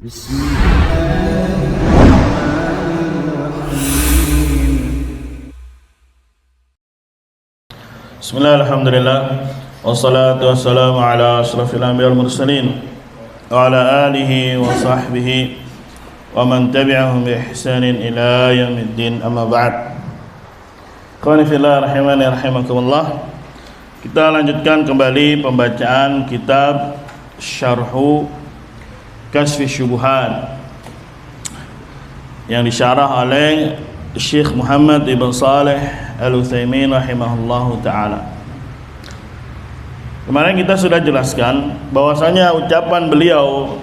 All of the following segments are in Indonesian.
Bismillah, alhamdulillah, wassalatu wassalamu ala ashrafil anbiya wal mursalin wa ala alihi wa sahbihi wa man tabi'ahum bi ihsanin ila yaumiddin, amma ba'd. Ikhwani fillah rahimani rahimakumullah. Kita lanjutkan kembali pembacaan kitab Syarhu Kashfi Syubuhat yang disyarah oleh Syekh Muhammad ibn Shalih Al-Utsaimin rahimahullahu ta'ala. Kemarin kita sudah jelaskan bahwasanya ucapan beliau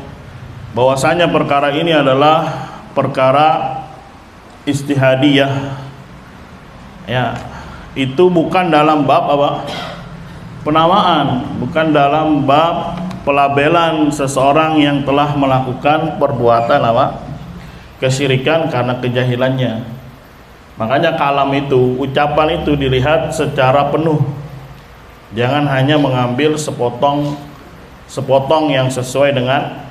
bahwasanya perkara ini adalah perkara istihadiyah, ya, itu bukan dalam bab apa? Penamaan, bukan dalam bab pelabelan seseorang yang telah melakukan perbuatan apa? Kesyirikan karena kejahilannya. Makanya kalam itu, ucapan itu dilihat secara penuh. Jangan hanya mengambil sepotong yang sesuai dengan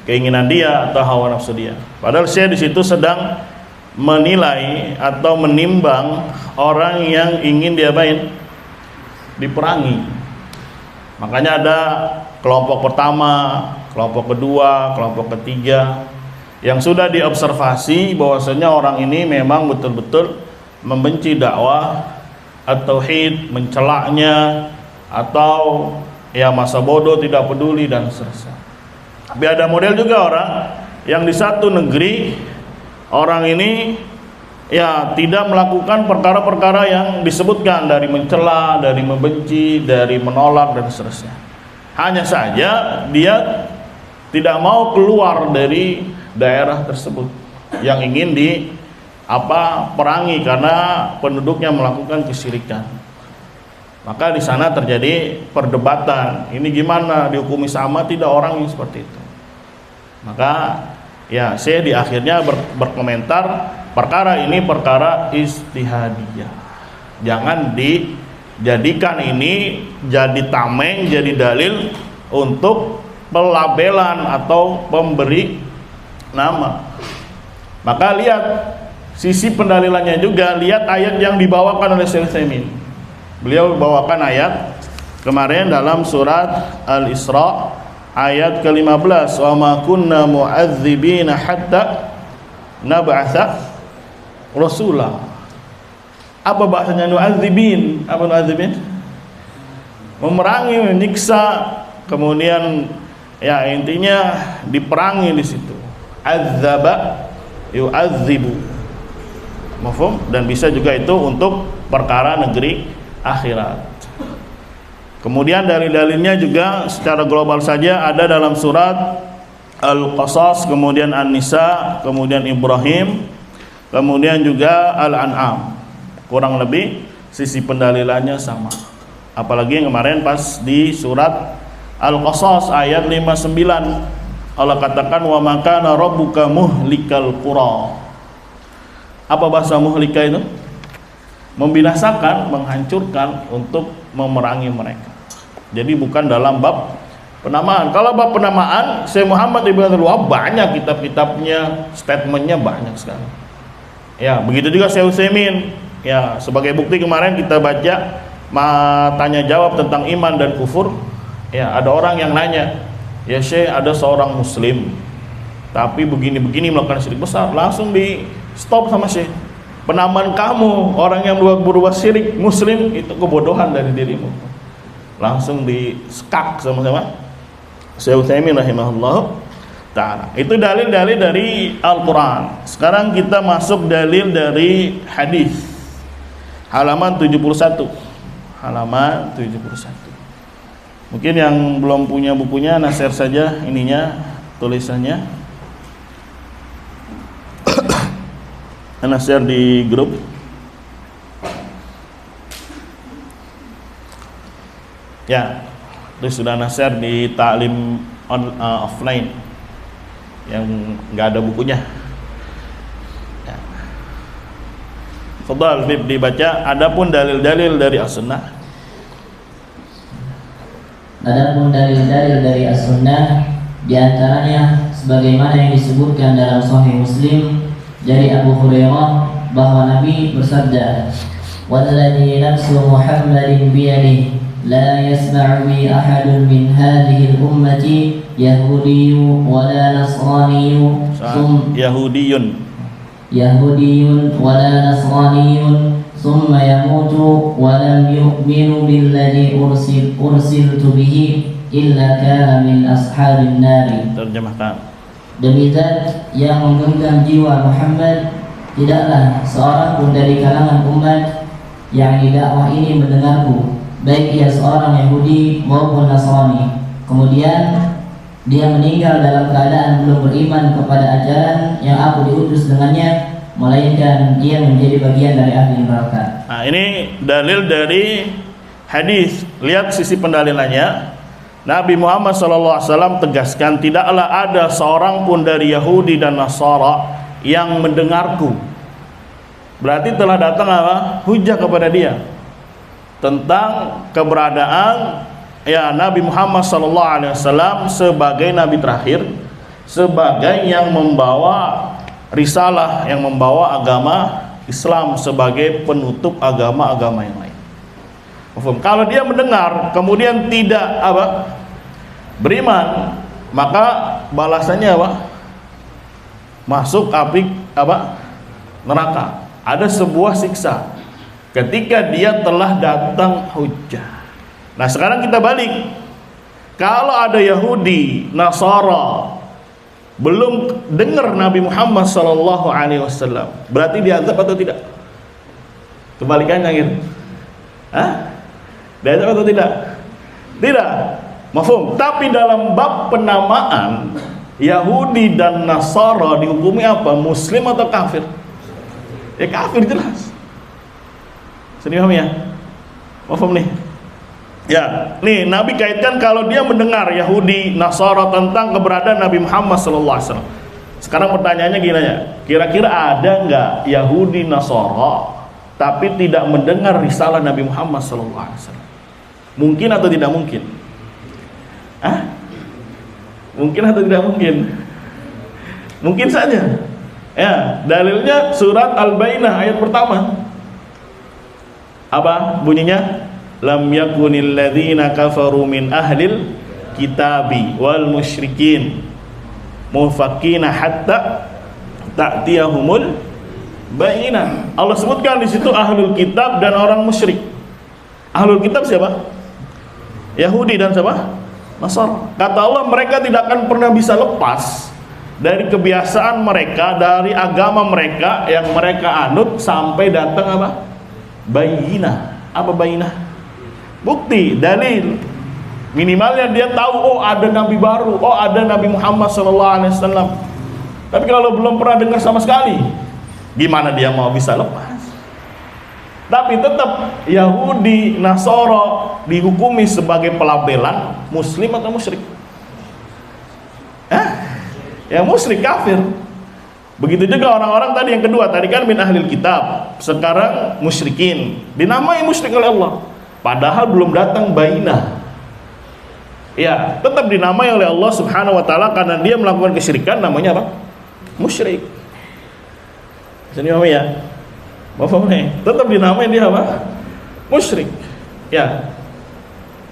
keinginan dia atau hawa nafsu dia. Padahal saya di situ sedang menilai atau menimbang orang yang ingin diapain? Diperangi. Makanya ada kelompok pertama, kelompok kedua, kelompok ketiga yang sudah diobservasi bahwasanya orang ini memang betul-betul membenci dakwah at-tauhid, mencelaknya, atau ya masa bodoh, tidak peduli dan seterusnya. Tapi ada model juga orang yang di satu negeri orang ini ya tidak melakukan perkara-perkara yang disebutkan, dari mencela, dari membenci, dari menolak dan seterusnya. Hanya saja dia tidak mau keluar dari daerah tersebut yang ingin perangi karena penduduknya melakukan kesyirikan. Maka di sana terjadi perdebatan. Ini gimana, dihukumi sama tidak orang yang seperti itu? Maka ya saya di akhirnya berkomentar, perkara ini perkara istihadiyah. Jangan dijadikan ini jadi tameng, jadi dalil untuk pelabelan atau pemberi nama. Maka lihat sisi pendalilannya juga, lihat ayat yang dibawakan oleh Syekh Utsaimin. Beliau bawakan ayat kemarin dalam surat Al-Isra ayat ke-15, wa ma kunna mu'adzibina hatta nab'atsa rasula. Apa bahasanya nu'adzibin? Apa nu'adzibin? Memerangi, menyiksa, kemudian ya intinya diperangi di situ. Adzaba yu'adzibu. Mafhum? Dan bisa juga itu untuk perkara negeri akhirat. Kemudian dari dalilnya juga secara global saja ada dalam surat Al-Qasas, kemudian An-Nisa, kemudian Ibrahim, kemudian juga Al-An'am. Kurang lebih sisi pendalilannya sama. Apalagi yang kemarin pas di surat Al-Qasas ayat 59 Allah katakan wa makana rabbuka muhlikal qura. Apa bahasa muhlika itu? Membinasakan, menghancurkan, untuk memerangi mereka. Jadi bukan dalam bab penamaan. Kalau bab penamaan, Syekh Muhammad Ibn Abdul Wahhab banyak kitab-kitabnya, statementnya banyak sekali. Ya, begitu juga Syekh Utsaimin. Ya, sebagai bukti kemarin kita baca tanya jawab tentang iman dan kufur. Ya, ada orang yang nanya, ya Syekh, ada seorang muslim tapi begini-begini melakukan syirik besar. Langsung di stop sama Syekh. Penamaan kamu orang yang berbuat syirik muslim itu kebodohan dari dirimu. Langsung di skak sama-sama Syekh Utsaimin rahimahullah ta'ala. Itu dalil-dalil dari Al-Quran. Sekarang kita masuk dalil dari hadis, halaman 71. Halaman 71. Mungkin yang belum punya bukunya, share saja ininya, tulisannya. Ana share di grup. Ya, itu sudah ana share di taklim offline yang nggak ada bukunya. Ya. Fadhal dibaca. Adapun dalil-dalil dari as-sunnah. Adapun dalil-dalil dari as-sunnah, di antaranya sebagaimana yang disebutkan dalam Sahih Muslim dari Abu Hurairah bahwa Nabi bersabda, "Walladzi nafsu Muhammadin biyadihi la yasma'u bi ahadun min hadhihi al-ummati yahudiyyun wala nasraniyyun yahudiyyun wala nasraniyyun thumma yamutu wa lam yu'minu billadzi ursiltu bihi illa kana min ashabin nari." Terjemahkan. Demi Zat yang menggenggam jiwa Muhammad, tidaklah seorang pun dari kalangan umat yang di dakwah ini mendengarku, baik ia seorang Yahudi maupun Nasrani, kemudian dia meninggal dalam keadaan belum beriman kepada ajaran yang aku diutus dengannya, melainkan dia menjadi bagian dari ahli neraka. Nah, ini dalil dari hadis. Lihat sisi pendalilannya. Nabi Muhammad SAW tegaskan, tidaklah ada seorang pun dari Yahudi dan Nasara yang mendengarku. Berarti telah datang apa? Hujah kepada dia tentang keberadaan ya Nabi Muhammad SAW sebagai Nabi terakhir, sebagai yang membawa risalah, yang membawa agama Islam sebagai penutup agama-agama yang lain. Kalau dia mendengar kemudian tidak beriman, maka balasannya masuk api neraka. Ada sebuah siksa ketika dia telah datang hujjah. Nah, sekarang kita balik. Kalau ada Yahudi, Nasara belum dengar Nabi Muhammad SAW, berarti diazab atau tidak? Kebalikannya gitu. Diazab atau tidak? Tidak. Mafhum. Tapi dalam bab penamaan, Yahudi dan Nasara dihukumi apa? Muslim atau kafir? Ya kafir jelas. Sini paham ya? Mafhum nih? Ya, nih Nabi kaitkan kalau dia mendengar Yahudi, Nasara tentang keberadaan Nabi Muhammad SAW. Sekarang pertanyaannya gini ya, kira-kira ada nggak Yahudi, Nasara tapi tidak mendengar risalah Nabi Muhammad SAW? Mungkin atau tidak mungkin? Mungkin atau tidak mungkin? Mungkin saja. Ya, dalilnya surat Al-Bainah ayat pertama. Apa bunyinya? Lam yakunil ladzina kafaru min ahlil kitabi wal musyrikin mufakkina hatta ta'tiyahumul bayyinah. Allah sebutkan di situ ahlul kitab dan orang musyrik. Ahlul kitab siapa? Yahudi dan siapa? Nasara. Kata Allah, mereka tidak akan pernah bisa lepas dari kebiasaan mereka, dari agama mereka yang mereka anut sampai datang apa? Bayyinah. Apa bayyinah? Bukti, dalil. Minimalnya dia tahu, oh ada nabi baru, oh ada Nabi Muhammad SAW. Tapi kalau belum pernah dengar sama sekali, gimana dia mau bisa lepas? Tapi tetap Yahudi, Nasara dihukumi sebagai pelabelan muslim atau musyrik? Ya musyrik, kafir. Begitu juga orang-orang tadi yang kedua, tadi kan min ahlil kitab, sekarang musyrikin, dinamai musyrik oleh Allah, padahal belum datang bainah. Ya, tetap dinamai oleh Allah Subhanahu wa taala karena dia melakukan kesyirikan, namanya apa? Musyrik. Jadi apa ya? Mafhum nih? Tetap dinamai dia apa? Musyrik. Ya.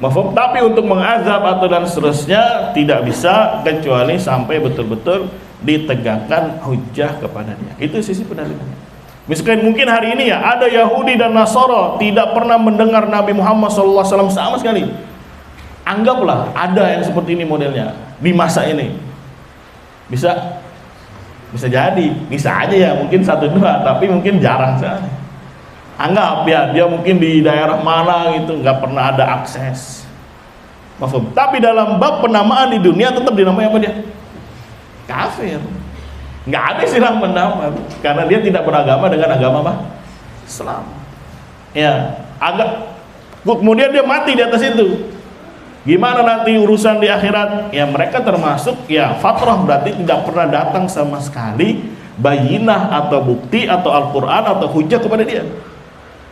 Mafhum. Tapi untuk mengazab atau dan seterusnya tidak bisa kecuali sampai betul-betul ditegakkan hujjah kepada dia. Itu sisi pendalilannya. Misalkan mungkin hari ini ya ada Yahudi dan Nasara tidak pernah mendengar Nabi Muhammad SAW sama sekali. Anggaplah ada yang seperti ini modelnya di masa ini. Bisa jadi, bisa aja ya, mungkin satu dua, tapi mungkin jarang sekali. Anggap ya dia mungkin di daerah mana gitu, nggak pernah ada akses. Mafhum. Tapi dalam bab penamaan di dunia tetap dinamai apa dia? Kafir. Nggak ada istilah menama karena dia tidak beragama dengan agama apa? Islam. Ya, kemudian dia mati di atas itu. Gimana nanti urusan di akhirat? Ya mereka termasuk ya fatrah, berarti tidak pernah datang sama sekali bayinah atau bukti atau Al-Quran atau hujah kepada dia.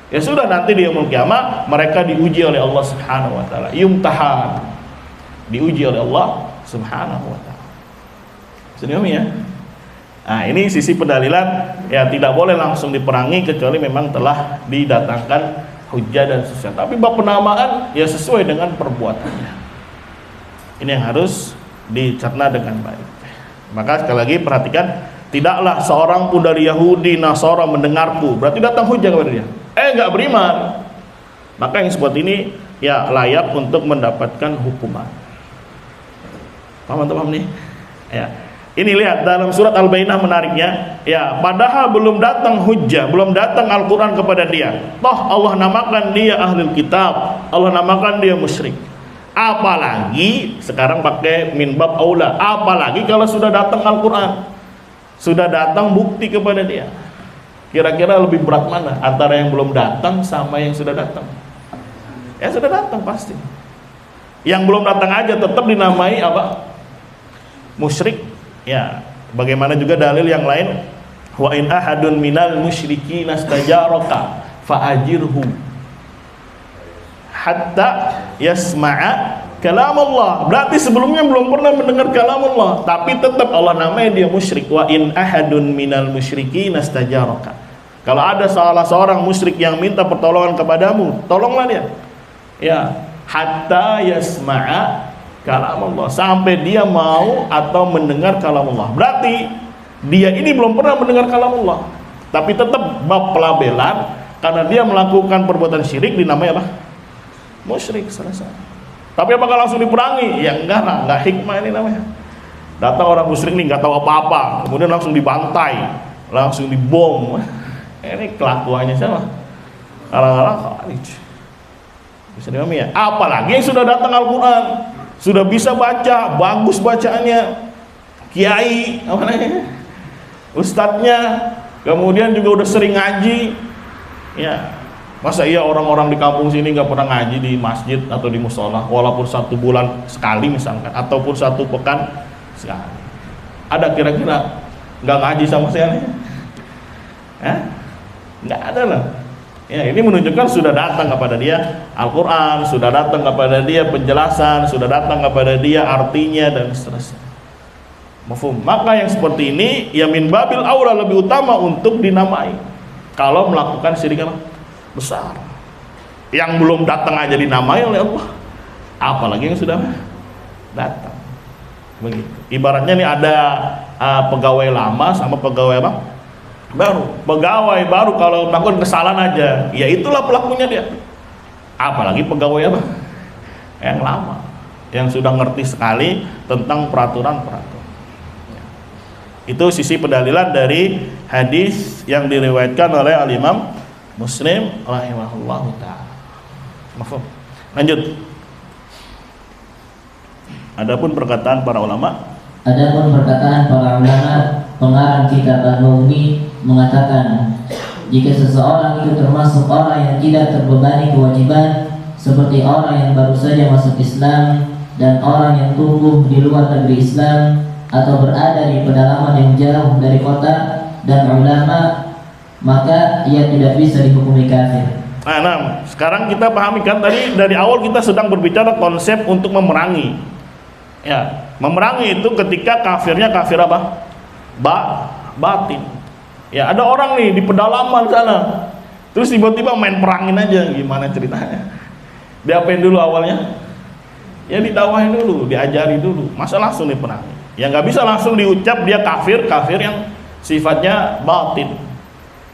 Ya sudah, nanti di yaumul kiamah mereka diuji oleh Allah Subhanahu wa taala. Yumtahan. Diuji oleh Allah Subhanahu wa taala. Dipahami ya? Nah, ini sisi pendalilan, ya tidak boleh langsung diperangi kecuali memang telah didatangkan hujjah dan sesuatu. Tapi bab penamaan ya sesuai dengan perbuatannya. Ini yang harus dicerna dengan baik. Maka sekali lagi perhatikan, tidaklah seorang pun dari Yahudi, Nasara mendengarku, berarti datang hujjah kepada dia. Enggak beriman. Maka yang seperti ini ya layak untuk mendapatkan hukuman. Paham nih? Ya. Ini lihat dalam surat Al-Bayyinah menariknya, ya, padahal belum datang hujjah, belum datang Al-Qur'an kepada dia. Toh Allah namakan dia ahlul kitab, Allah namakan dia musyrik. Apalagi sekarang pakai min bab aula, apalagi kalau sudah datang Al-Qur'an. Sudah datang bukti kepada dia. Kira-kira lebih berat mana antara yang belum datang sama yang sudah datang? Ya sudah datang pasti. Yang belum datang aja tetap dinamai apa? Musyrik. Ya, bagaimana juga dalil yang lain, wa in ahadun minal musyrikin astajaraka fa'ajirhu hatta yasma'a kalam Allah. Berarti sebelumnya belum pernah mendengar kalam Allah, tapi tetap Allah namanya dia musyrik. Wa in ahadun minal musyrikin astajaraka. Kalau ada salah seorang musyrik yang minta pertolongan kepadamu, tolonglah dia. Ya, hatta yasma'a kalam Allah, sampai dia mau atau mendengar kalam Allah. Berarti dia ini belum pernah mendengar kalam Allah, tapi tetap bab pelabelan karena dia melakukan perbuatan syirik dinamai apa? Musyrik, selesai. Tapi apakah langsung diperangi? Ya enggak lah, enggak hikmah ini namanya. Datang orang musyrik nih nggak tahu apa-apa, kemudian langsung dibantai, langsung dibom. Ini kelakuannya siapa? Orang-orang Khawarij. Bisa dipahami ya? Apalagi yang sudah datang Al-Qur'an, sudah bisa baca, bagus bacaannya, kiai, apa namanya, ustadznya, kemudian juga udah sering ngaji, ya. Masa iya orang-orang di kampung sini nggak pernah ngaji di masjid atau di musola, walaupun 1 bulan sekali misalkan, ataupun 1 pekan sekali. Ada kira-kira nggak ngaji sama sekali? Nggak ada lah. Ya, ini menunjukkan sudah datang kepada dia Al-Quran, sudah datang kepada dia penjelasan, sudah datang kepada dia artinya dan seterusnya. Mafhum. Maka yang seperti ini ya min babil aula, lebih utama untuk dinamai kalau melakukan syirik apa? Besar. Yang belum datang aja dinamai oleh Allah, apalagi yang sudah datang. Begitu. Ibaratnya nih ada pegawai lama sama pegawai apa? Baru. Pegawai baru kalau melakukan kesalahan aja, ya itulah pelakunya dia. Apalagi pegawai apa? Yang lama, yang sudah ngerti sekali tentang peraturan-peraturan. Ya. Itu sisi pendalilan dari hadis yang diriwayatkan oleh Al-Imam Muslim rahimahullahu ta'ala. Mafhum. Lanjut. Adapun perkataan para ulama, pengarang kitab Al-Mughni mengatakan, jika seseorang itu termasuk orang yang tidak terbebani kewajiban, seperti orang yang baru saja masuk Islam dan orang yang tumbuh di luar negeri Islam atau berada di pedalaman yang jauh dari kota dan ulama, maka ia tidak bisa dihukumi kafir. Nah, sekarang kita pahami kan tadi dari awal kita sedang berbicara konsep untuk memerangi. Ya, memerangi itu ketika kafirnya kafir apa? Batin. Ya, ada orang nih di pedalaman sana, terus tiba-tiba main perangin aja, gimana ceritanya? Diapain dulu awalnya? Ya didakwahin dulu, diajari dulu. Masa langsung diperangi? Ya nggak bisa langsung diucap dia kafir yang sifatnya batin.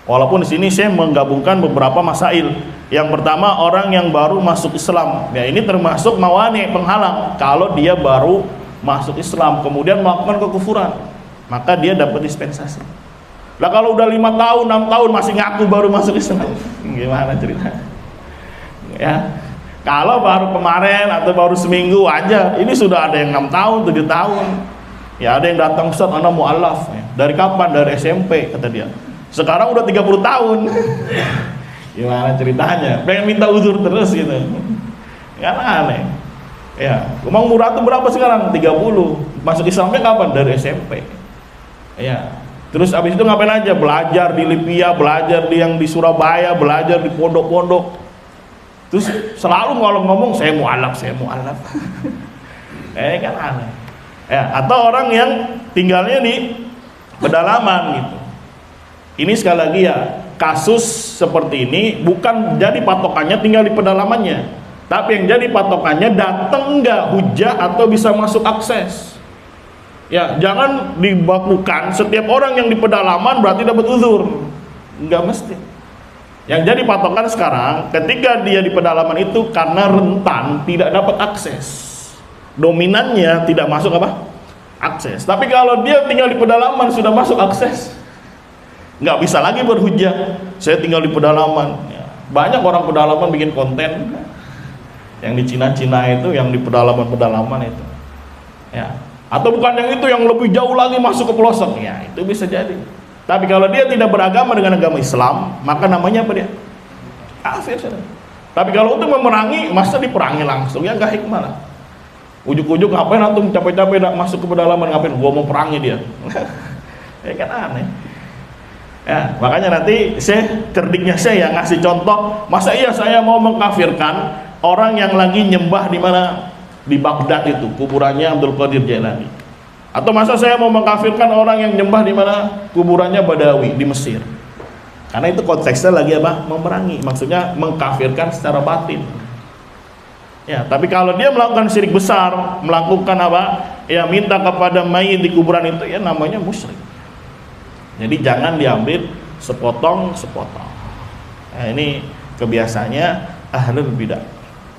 Walaupun di sini saya menggabungkan beberapa masail. Yang pertama, orang yang baru masuk Islam. Ya ini termasuk mawani, penghalang. Kalau dia baru masuk Islam kemudian melakukan kekufuran, maka dia dapat dispensasi. Lah kalau udah 5 tahun, 6 tahun masih ngaku baru masuk Islam, gimana ceritanya? Ya, kalau baru kemarin atau baru seminggu aja, ini sudah ada yang 6 tahun, 7 tahun. Ya ada yang datang, Ustaz, ana mu'alaf. Ya. Dari kapan? Dari SMP kata dia. Sekarang udah 30 tahun. Gimana ceritanya? Pengen minta uzur terus gitu. Kan aneh. Ya, umang murah tuh berapa sekarang? 30. Masuk Islamnya kapan? Dari SMP. Ya. Terus abis itu ngapain aja? Belajar di Libya, belajar di Surabaya, belajar di pondok-pondok. Terus selalu kalau ngomong saya mu'alaf. Kan aneh. Ya, atau orang yang tinggalnya di pedalaman gitu. Ini sekali lagi ya, kasus seperti ini bukan jadi patokannya tinggal di pedalamannya, tapi yang jadi patokannya datang enggak hujah atau bisa masuk akses. Ya, jangan dibakukan setiap orang yang di pedalaman berarti dapat uzur. Enggak mesti. Yang jadi patokan sekarang, ketika dia di pedalaman itu karena rentan tidak dapat akses. Dominannya tidak masuk apa? Akses. Tapi kalau dia tinggal di pedalaman sudah masuk akses, nggak bisa lagi berhujah. Saya tinggal di pedalaman. Ya, banyak orang pedalaman bikin konten. Yang di Cina-Cina itu, yang di pedalaman-pedalaman itu. Ya. Atau bukan yang itu, yang lebih jauh lagi masuk ke pelosok. Ya, itu bisa jadi. Tapi kalau dia tidak beragama dengan agama Islam, maka namanya apa dia? Kafir. Tapi kalau untuk memerangi, masa diperangi langsung? Ya nggak hikmah lah. Ujuk-ujuk ngapain antum capek-capek masuk ke pedalaman, ngapain? Gua mau perangi dia. Ya kan aneh. Ya, makanya nanti cerdiknya saya ngasih contoh, masa iya saya mau mengkafirkan orang yang lagi nyembah di mana? Di Baghdad itu, kuburannya Abdul Qadir Jailani. Atau masa saya mau mengkafirkan orang yang nyembah di mana? Kuburannya Badawi di Mesir. Karena itu konteksnya lagi apa? Memerangi, maksudnya mengkafirkan secara batin. Ya, tapi kalau dia melakukan syirik besar, melakukan apa? Ya minta kepada mayit di kuburan itu, ya namanya musyrik. Jadi jangan diambil sepotong-sepotong. Nah, ini kebiasaannya ahlul bidah.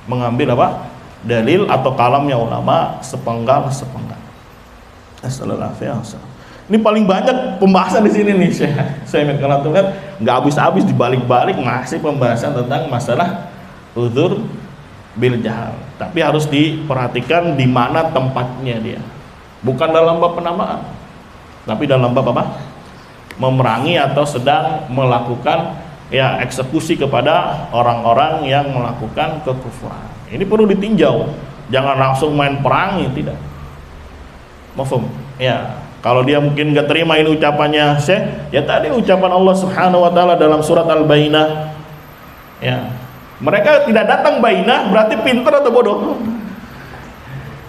Mengambil apa? Dalil atau kalamnya ulama sepenggal-sepenggal. Assalamualaikum. Ini paling banyak pembahasan di sini nih, saya karena tuh kan nggak habis-habis dibalik-balik masih pembahasan tentang masalah uzur bil jahal. Tapi harus diperhatikan di mana tempatnya dia. Bukan dalam bab penamaan, tapi dalam bab apa? Memerangi atau sedang melakukan ya eksekusi kepada orang-orang yang melakukan kekufuran. Ini perlu ditinjau. Jangan langsung main perangi, tidak. Mafhum? Ya, kalau dia mungkin nggak terima ini ucapannya Syekh, ya tadi ucapan Allah Subhanahu wa taala dalam surat Al-Bainah. Ya. Mereka tidak datang bainah berarti pintar atau bodoh?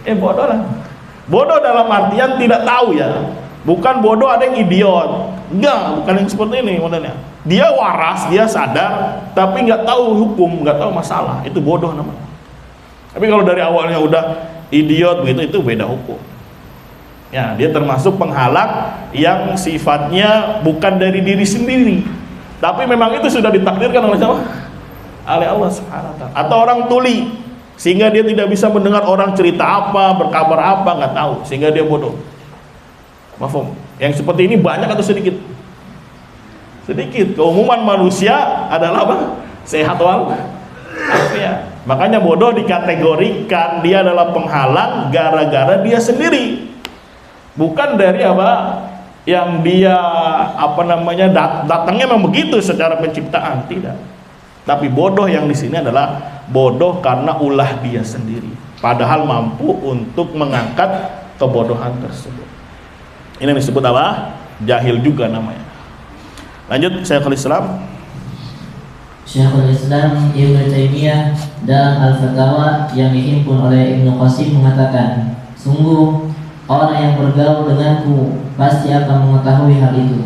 Bodoh lah. Bodoh dalam artian tidak tahu ya. Bukan bodoh ada yang idiot. Enggak, bukan yang seperti ini modelnya. Dia waras, dia sadar, tapi nggak tahu hukum, nggak tahu masalah. Itu bodoh namanya. Tapi kalau dari awalnya udah idiot begitu, itu beda hukum. Ya, dia termasuk penghalang yang sifatnya bukan dari diri sendiri, tapi memang itu sudah ditakdirkan oleh siapa? Oleh Allah Subhanahu wa taala. Atau orang tuli, sehingga dia tidak bisa mendengar orang cerita apa, berkabar apa, nggak tahu, sehingga dia bodoh. Mafhum? Yang seperti ini banyak atau sedikit? Sedikit. Keumuman manusia adalah apa? Sehat wal afiat. Makanya bodoh dikategorikan dia adalah penghalang gara-gara dia sendiri. Bukan dari apa yang dia datangnya memang begitu secara penciptaan, tidak. Tapi bodoh yang di sini adalah bodoh karena ulah dia sendiri. Padahal mampu untuk mengangkat kebodohan tersebut. Ini disebut apa? Jahil juga namanya. Lanjut, Syekhul Islam. Syekhul Islam Ibnu Taimiyah dalam Al-Fatawa yang dihimpun oleh Ibnu Qasim mengatakan, sungguh orang yang bergaul denganku pasti akan mengetahui hal itu.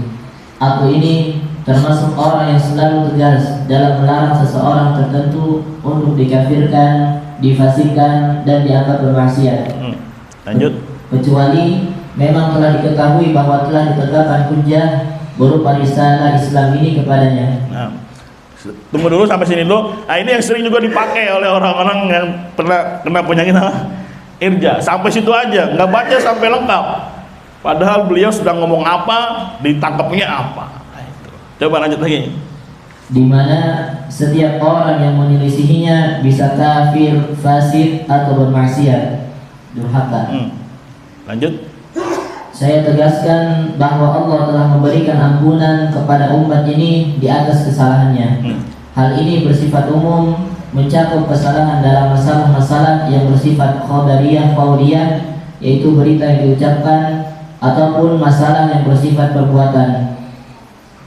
Aku ini termasuk orang yang selalu tegas dalam melarang seseorang tertentu untuk dikafirkan, difasikkan, dan dianggap bermaksiat. Lanjut. Kecuali memang telah diketahui bahwa telah ditegakkan hujjah berupa risalah Islam ini kepadanya. Nah, tunggu dulu sampai sini dulu. Nah, ini yang sering juga dipakai oleh orang-orang yang pernah kena penyakit irja. Sampai situ aja, nggak baca sampai lengkap. Padahal beliau sedang ngomong apa, ditangkapnya apa. Nah, itu. Coba lanjut lagi. Di mana setiap orang yang menyelisihinya bisa kafir, fasik, atau bermaksiat, durhaka. Lanjut. Saya tegaskan bahwa Allah telah memberikan ampunan kepada umat ini di atas kesalahannya. Hal ini bersifat umum, mencakup kesalahan dalam masalah-masalah yang bersifat khabariyah qauliyah, yaitu berita yang diucapkan, ataupun masalah yang bersifat perbuatan.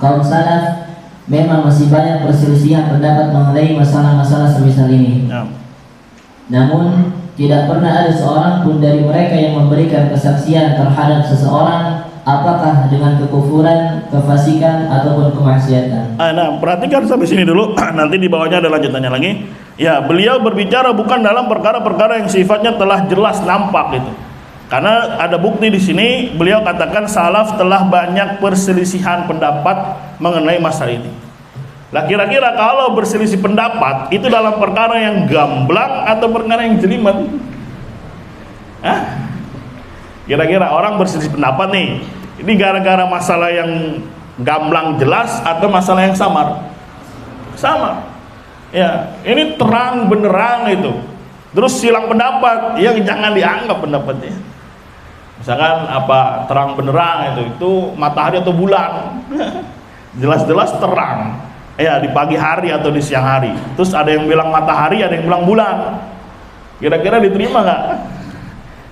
Kaum salaf memang masih banyak perselisihan pendapat mengenai masalah-masalah semisal ini. Namun tidak pernah ada seorang pun dari mereka yang memberikan kesaksian terhadap seseorang, apakah dengan kekufuran, kefasikan, ataupun kemaksiatan. Nah, perhatikan sampai sini dulu. Nanti di bawahnya ada lanjutannya lagi. Ya, beliau berbicara bukan dalam perkara-perkara yang sifatnya telah jelas nampak gitu. Karena ada bukti di sini, beliau katakan salaf telah banyak perselisihan pendapat mengenai masalah ini. Lah kira-kira kalau berselisih pendapat itu dalam perkara yang gamblang atau perkara yang jelimet? Hah? Kira-kira orang berselisih pendapat nih, ini gara-gara masalah yang gamblang jelas atau masalah yang samar? Samar. Ya, ini terang benderang itu. Terus silang pendapat, yang jangan dianggap pendapatnya. Misalkan apa terang benderang itu matahari atau bulan. Jelas-jelas terang. Ya, di pagi hari atau di siang hari. Terus ada yang bilang matahari, ada yang bilang bulan. Kira-kira diterima nggak?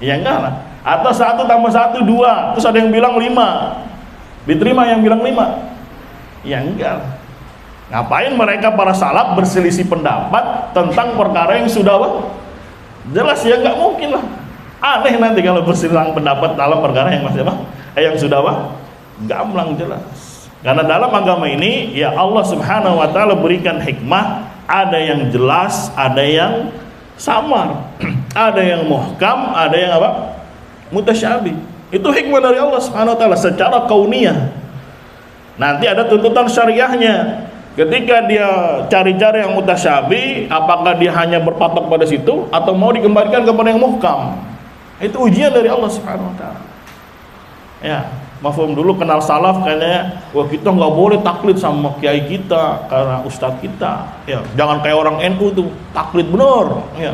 Ya enggak lah. Atau 1 tambah 1 2, terus ada yang bilang 5. Diterima yang bilang 5? Ya enggak lah. Ngapain mereka para salaf berselisih pendapat tentang perkara yang sudah apa? Jelas ya, nggak mungkin lah. Aneh nanti kalau berselisih pendapat dalam perkara yang masih apa? Yang sudah apa? Gamblang jelas. Karena dalam agama ini ya Allah Subhanahu wa taala berikan hikmah, ada yang jelas, ada yang samar. Ada yang muhkam, ada yang apa? Mutasyabih. Itu hikmah dari Allah Subhanahu wa taala secara kauniyah. Nanti ada tuntutan syariahnya. Ketika dia cari-cari yang mutasyabih, apakah dia hanya berpatok pada situ atau mau dikembalikan kepada yang muhkam? Itu ujian dari Allah Subhanahu wa taala. Ya, mafhum dulu kenal salaf kayaknya, wah kita nggak boleh taklid sama kiai kita karena ustadz kita. Ya, jangan kayak orang NU tuh taklid bener. Ya,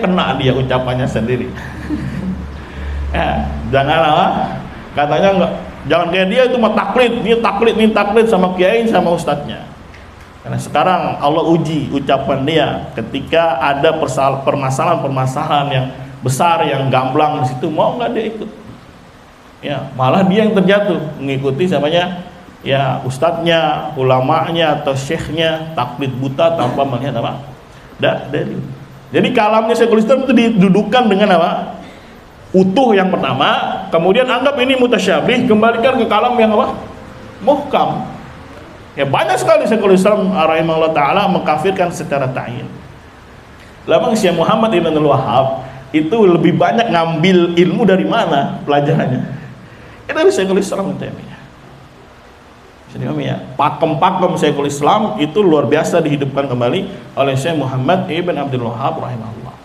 kena dia ucapannya sendiri. Ya, janganlah katanya nggak, jangan kayak dia itu mah taklid, dia taklid sama kiai sama ustadznya. Karena sekarang Allah uji ucapan dia ketika ada permasalahan yang besar yang gamblang di situ, mau nggak dia ikut? Ya, malah dia yang terjatuh mengikuti samanya ya ustadznya, ulamanya atau syekhnya, taklid buta tanpa melihat apa? Dari. Jadi kalamnya Syekhul Islam itu didudukan dengan apa? Utuh yang pertama, kemudian anggap ini mutasyabih, kembalikan ke kalam yang apa? Muhkam. Ya banyak sekali Syekhul Islam rahimahullah taala mengkafirkan secara ta'yin. Lamang Syekh Muhammad Ibn Al-Wahhab itu lebih banyak ngambil ilmu dari mana pelajarannya? Dari Syekhul Islam Taimiyah. Pakem-pakem Syekhul Islam itu luar biasa dihidupkan kembali oleh Syekh Muhammad Ibn Abdul Wahhab rahimahullah.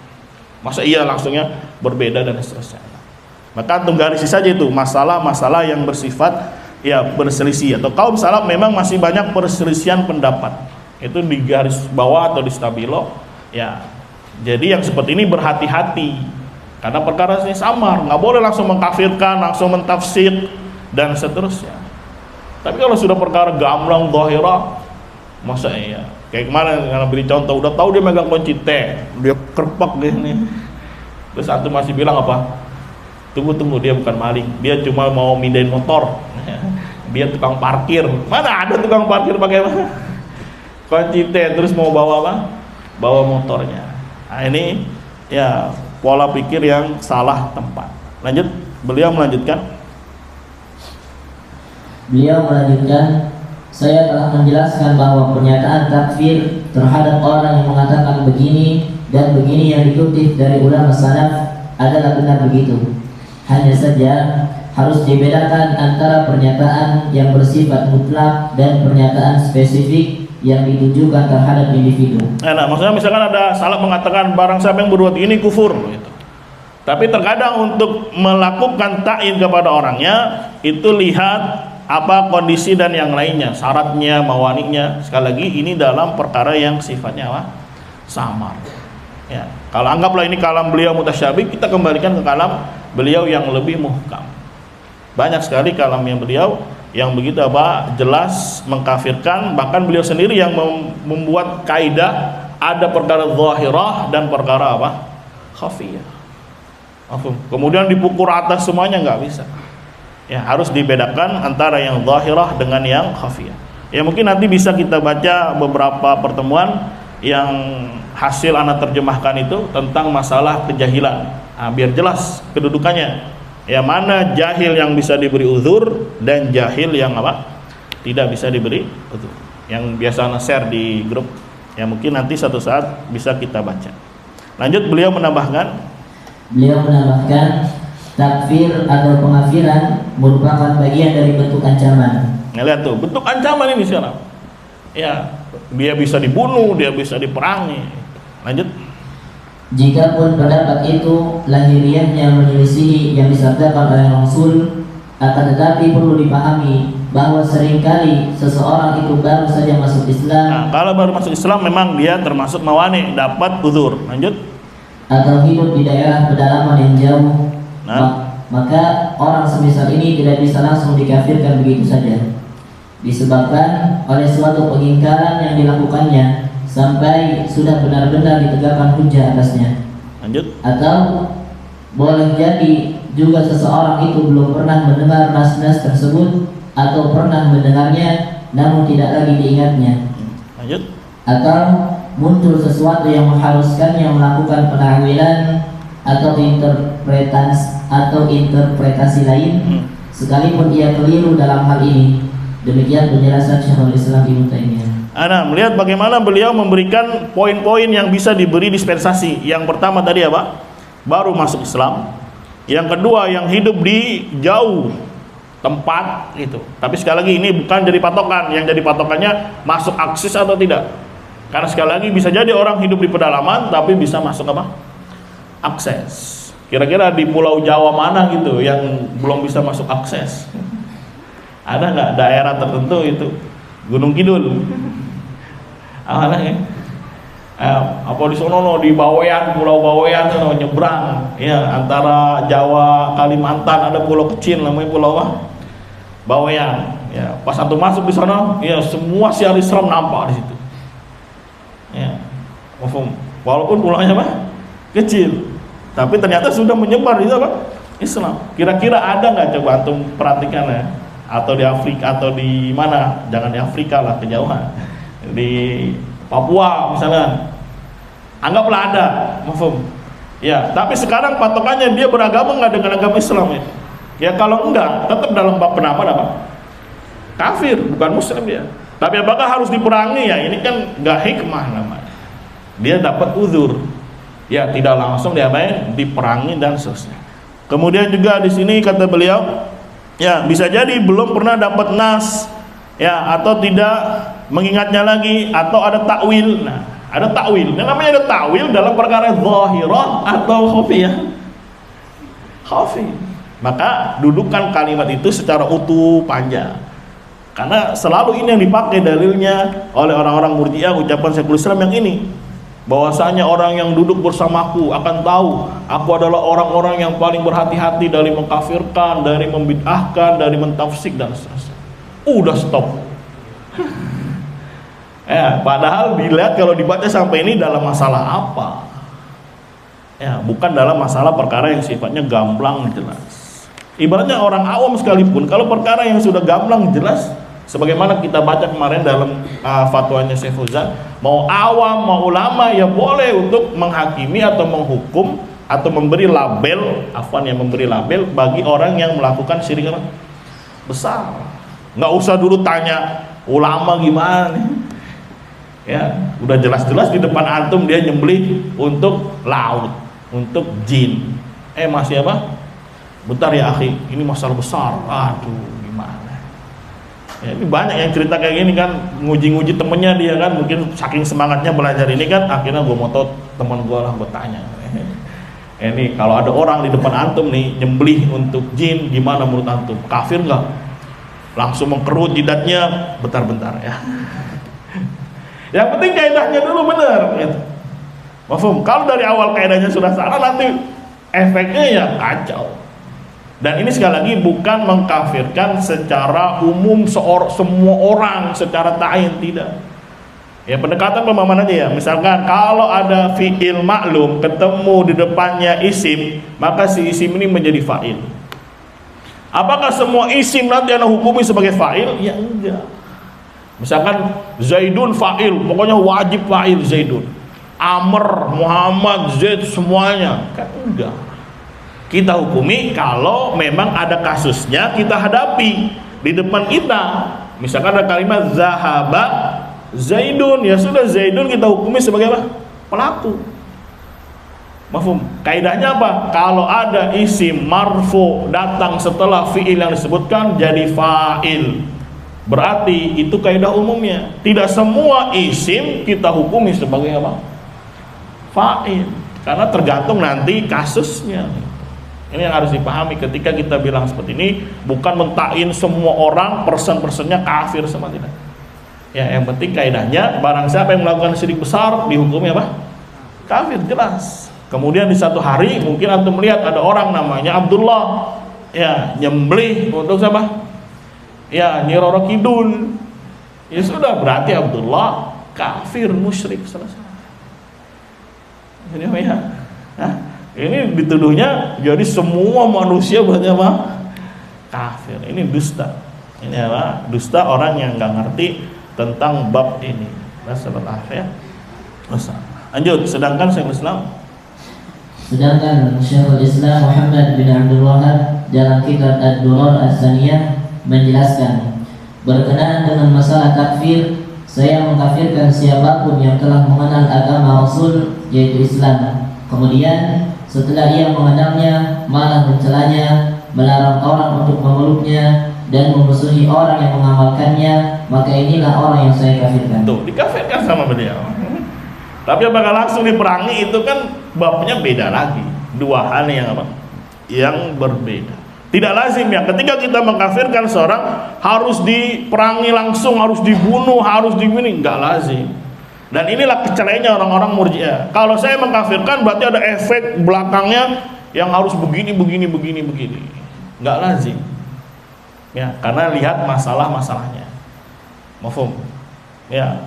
Masa iya langsungnya berbeda dan seterusnya. Maka tunggarisi saja itu masalah-masalah yang bersifat ya berselisih, atau kaum salaf memang masih banyak perselisihan pendapat. Itu di garis bawah atau di stabilo ya. Jadi yang seperti ini berhati-hati. Karena perkara ini samar, nggak boleh langsung mengkafirkan, langsung mentafsir dan seterusnya. Tapi kalau sudah perkara gamblang zahirah, masa iya? Kayak kemarin karena beri contoh, udah tahu dia megang kunci T, dia kerpak gini. Terus antum masih bilang apa? Tunggu, dia bukan maling, dia cuma mau mindahin motor. Dia tukang parkir. Mana ada tukang parkir pakai kunci T terus mau bawa apa? Bawa motornya. Nah ini ya pola pikir yang salah tempat. Lanjut, beliau melanjutkan, saya telah menjelaskan bahwa pernyataan takfir terhadap orang yang mengatakan begini dan begini yang dikutip dari ulama salaf adalah benar begitu. Hanya saja harus dibedakan antara pernyataan yang bersifat mutlak dan pernyataan spesifik yang ditujukan terhadap individu. Nah, maksudnya misalkan ada salaf mengatakan barang siapa yang berbuat ini kufur gitu. Tapi terkadang untuk melakukan ta'in kepada orangnya itu lihat apa kondisi dan yang lainnya, syaratnya, mawaninya. Sekali lagi ini dalam perkara yang sifatnya apa? Samar. Ya, kalau anggaplah ini kalam beliau mutasyabih, kita kembalikan ke kalam beliau yang lebih muhkam. Banyak sekali kalamnya beliau yang begitu apa jelas mengkafirkan, bahkan beliau sendiri yang membuat kaidah ada perkara zahirah dan perkara apa? Khafiyah. Kemudian dipukul rata semuanya nggak bisa. Ya harus dibedakan antara yang zahirah dengan yang khafiyah. Ya mungkin nanti bisa kita baca beberapa pertemuan yang hasil anak terjemahkan itu tentang masalah kejahilan. Nah, biar jelas kedudukannya. Ya, mana jahil yang bisa diberi uzur dan jahil yang apa? Tidak bisa diberi uzur. Yang biasa share di grup. Ya, mungkin nanti satu saat bisa kita baca. Lanjut, beliau menambahkan, takfir atau pengafiran merupakan bagian dari bentuk ancaman. Nah, lihat tuh, bentuk ancaman ini sekarang. Ya, dia bisa dibunuh, dia bisa diperangi. Lanjut. Jikapun pendapat itu lahiriahnya menyelisihi yang disabdakan oleh Rasul, akan tetapi perlu dipahami bahwa seringkali seseorang itu baru saja masuk Islam. Nah, kalau baru masuk Islam memang dia termasuk mawani, dapat uzur. Lanjut. Atau hidup di daerah pedalaman yang jauh. Maka orang semisal ini tidak bisa langsung dikafirkan begitu saja, disebabkan oleh suatu pengingkaran yang dilakukannya sampai sudah benar-benar ditegakkan hujah atasnya. Lanjut. Atau boleh jadi juga seseorang itu belum pernah mendengar nas-nas tersebut atau pernah mendengarnya namun tidak lagi diingatnya. Lanjut. Atau muncul sesuatu yang mengharuskannya melakukan penakwilan atau interpretasi lain, sekalipun ia keliru dalam hal ini. Demikian penjelasan Syekhul Islam Ibnu Taimiyah. Anda melihat bagaimana beliau memberikan poin-poin yang bisa diberi dispensasi. Yang pertama tadi apa? Baru masuk Islam. Yang kedua yang hidup di jauh tempat itu. Tapi sekali lagi ini bukan jadi patokan. Yang jadi patokannya masuk akses atau tidak. Karena sekali lagi bisa jadi orang hidup di pedalaman tapi bisa masuk apa? Akses. Kira-kira di Pulau Jawa mana gitu yang belum bisa masuk akses? Ada nggak daerah tertentu itu? Gunung Kidul. Ada ya? Apa di sono di Bawean, Pulau Bawean nyebrang ya antara Jawa Kalimantan ada pulau kecil namanya Pulau Bawean. Ya, pas antum masuk di sana, ya semua syiar Islam nampak di situ. Ya. Walaupun pulaunya apa? Kecil. Tapi ternyata sudah menyebar itu apa? Islam. Kira-kira ada nggak, coba antum perhatikan ya? Atau di Afrika atau di mana? Jangan di Afrika lah, kejauhan. Di Papua misalnya. Anggaplah ada, mafhum. Ya, tapi sekarang patokannya dia beragama nggak dengan agama Islam itu. Ya kalau enggak, tetap dalam bab penamaan apa? Kafir, bukan muslim dia. Tapi apakah harus diperangi ya? Ini kan nggak hikmah namanya. Dia dapat uzur. Ya tidak langsung diapain, diperangi dan seterusnya. Kemudian juga di sini kata beliau, ya bisa jadi belum pernah dapat nas, ya atau tidak mengingatnya lagi, atau ada takwil. Nah, ada takwil. Yang namanya ada takwil dalam perkara zahirah atau khafiyah. Khafiyah. Maka dudukan kalimat itu secara utuh panjang. Karena selalu ini yang dipakai dalilnya oleh orang-orang Murji'ah, ucapan Syekhul Islam yang ini. Bahwasanya orang yang duduk bersamaku akan tahu aku adalah orang-orang yang paling berhati-hati dari mengkafirkan, dari membid'ahkan, dari mentafsik dan seterusnya. Udah stop. Ya, padahal dilihat kalau dibaca sampai ini dalam masalah apa? Ya, bukan dalam masalah perkara yang sifatnya gamblang jelas. Ibaratnya orang awam sekalipun kalau perkara yang sudah gamblang jelas, sebagaimana kita baca kemarin dalam fatwanya Syekh Fauzan, mau awam mau ulama ya boleh untuk menghakimi atau menghukum atau memberi label, memberi label bagi orang yang melakukan syirik besar. Nggak usah dulu tanya ulama gimana nih. Ya, udah jelas-jelas di depan antum dia nyembelih untuk laut, untuk jin. Masih apa? Bentar ya akhi, ini masalah besar. Aduh, gimana? Ya, ini banyak yang cerita kayak gini kan, nguji-nguji temennya dia kan, mungkin saking semangatnya belajar ini kan, akhirnya gue motot teman gue lah, gue tanya. Ini kalau ada orang di depan antum nih nyembelih untuk jin, gimana menurut antum? Kafir nggak? Langsung mengkerut jidatnya, bentar-bentar ya. Yang penting kaidahnya dulu benar. Gitu. Mafhum? Kalau dari awal kaidahnya sudah salah, nanti efeknya ya kacau. Dan ini sekali lagi bukan mengkafirkan secara umum semua orang secara ta'in, tidak. Ya pendekatan pemahaman aja ya. Misalkan kalau ada fi'il maklum ketemu di depannya isim, maka si isim ini menjadi fa'il. Apakah semua isim nanti anda hukumi sebagai fa'il? Ya enggak. Misalkan Zaidun fa'il, pokoknya wajib fa'il Zaidun. Amr, Muhammad, Zaid semuanya. Kan enggak. Kita hukumi kalau memang ada kasusnya kita hadapi di depan kita. Misalkan ada kalimat zahaba Zaidun, ya sudah Zaidun kita hukumi sebagai apa? Pelaku. Mafhum? Kaidahnya apa? Kalau ada isim marfu datang setelah fiil yang disebutkan jadi fa'il. Berarti itu kaidah umumnya. Tidak semua isim kita hukumi sebagai apa? Fa'il. Karena tergantung nanti kasusnya. Ini yang harus dipahami ketika kita bilang seperti ini, bukan mentain semua orang person-personnya kafir sama tidak. Ya, yang penting kaidahnya barang siapa yang melakukan syirik besar dihukumi apa? Kafir, jelas. Kemudian di satu hari mungkin antum melihat ada orang namanya Abdullah, ya, nyembelih untuk siapa? Ya, Nyi Roro Kidul. Ya sudah, berarti Abdullah kafir, musyrik, selesai. Ini apa ya? Nah, ini dituduhnya jadi semua manusia berarti apa? Kafir. Ini dusta. Ini apa? Dusta orang yang nggak ngerti tentang bab ini. Masalah ya. Lanjut. Sedangkan Syekhul Islam Muhammad bin Abdul Wahhab dalam kitab Ad-Durar As-Saniyah menjelaskan, berkenaan dengan masalah takfir, saya mengkafirkan siapapun yang telah mengenal agama Rasul, yaitu Islam, kemudian setelah ia mengenalnya malah mencelanya, melarang orang untuk memeluknya dan memusuhi orang yang mengamalkannya, maka inilah orang yang saya kafirkan. Tuh, dikafirkan sama beliau. Tapi apakah langsung diperangi, itu kan babnya beda lagi. Dua hal yang apa? Yang berbeda. Tidak lazim ya, ketika kita mengkafirkan seorang harus diperangi langsung, harus dibunuh, harus digini, enggak lazim. Dan inilah kecelainya orang-orang Murji'ah. Kalau saya mengkafirkan berarti ada efek belakangnya yang harus begini. Enggak lazim. Ya, karena lihat masalah-masalahnya. Mafhum? Ya.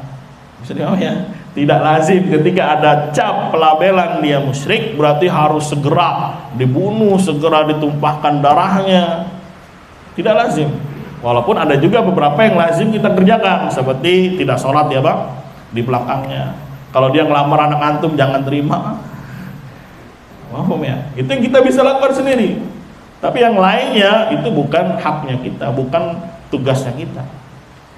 Bisa dipaham ya? Tidak lazim ketika ada cap pelabelan dia musyrik berarti harus segera dibunuh, segera ditumpahkan darahnya. Tidak lazim. Walaupun ada juga beberapa yang lazim kita kerjakan, seperti tidak sholat ya Bang, di belakangnya. Kalau dia ngelamar anak antum jangan terima. Paham ya? Itu yang kita bisa lakukan sendiri. Tapi yang lainnya itu bukan haknya kita, bukan tugasnya kita.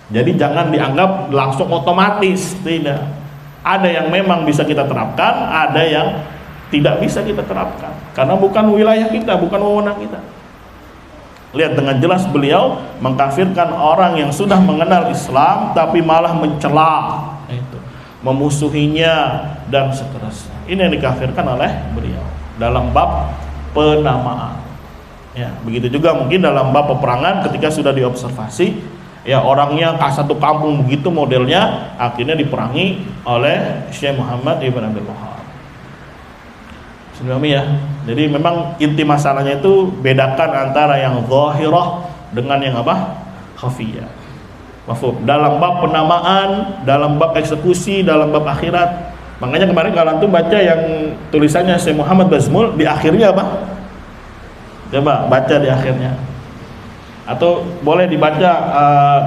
Jadi jangan dianggap langsung otomatis, tidak. Ada yang memang bisa kita terapkan, ada yang tidak bisa kita terapkan karena bukan wilayah kita, bukan wewenang kita. Lihat dengan jelas beliau mengkafirkan orang yang sudah mengenal Islam tapi malah mencela, itu, memusuhinya dan seterusnya. Ini yang dikafirkan oleh beliau dalam bab penamaan. Ya, begitu juga mungkin dalam bab peperangan ketika sudah diobservasi, ya orangnya satu kampung begitu modelnya, akhirnya diperangi oleh Syekh Muhammad ibn Abdul Wahhab. Ya. Jadi memang inti masalahnya itu bedakan antara yang zahirah dengan yang apa? Khafiyah. Mafhum? Dalam bab penamaan, dalam bab eksekusi, dalam bab akhirat. Makanya kemarin kalau antum baca yang tulisannya Syekh Muhammad Bazmul, di akhirnya apa? Coba baca di akhirnya. Atau boleh dibaca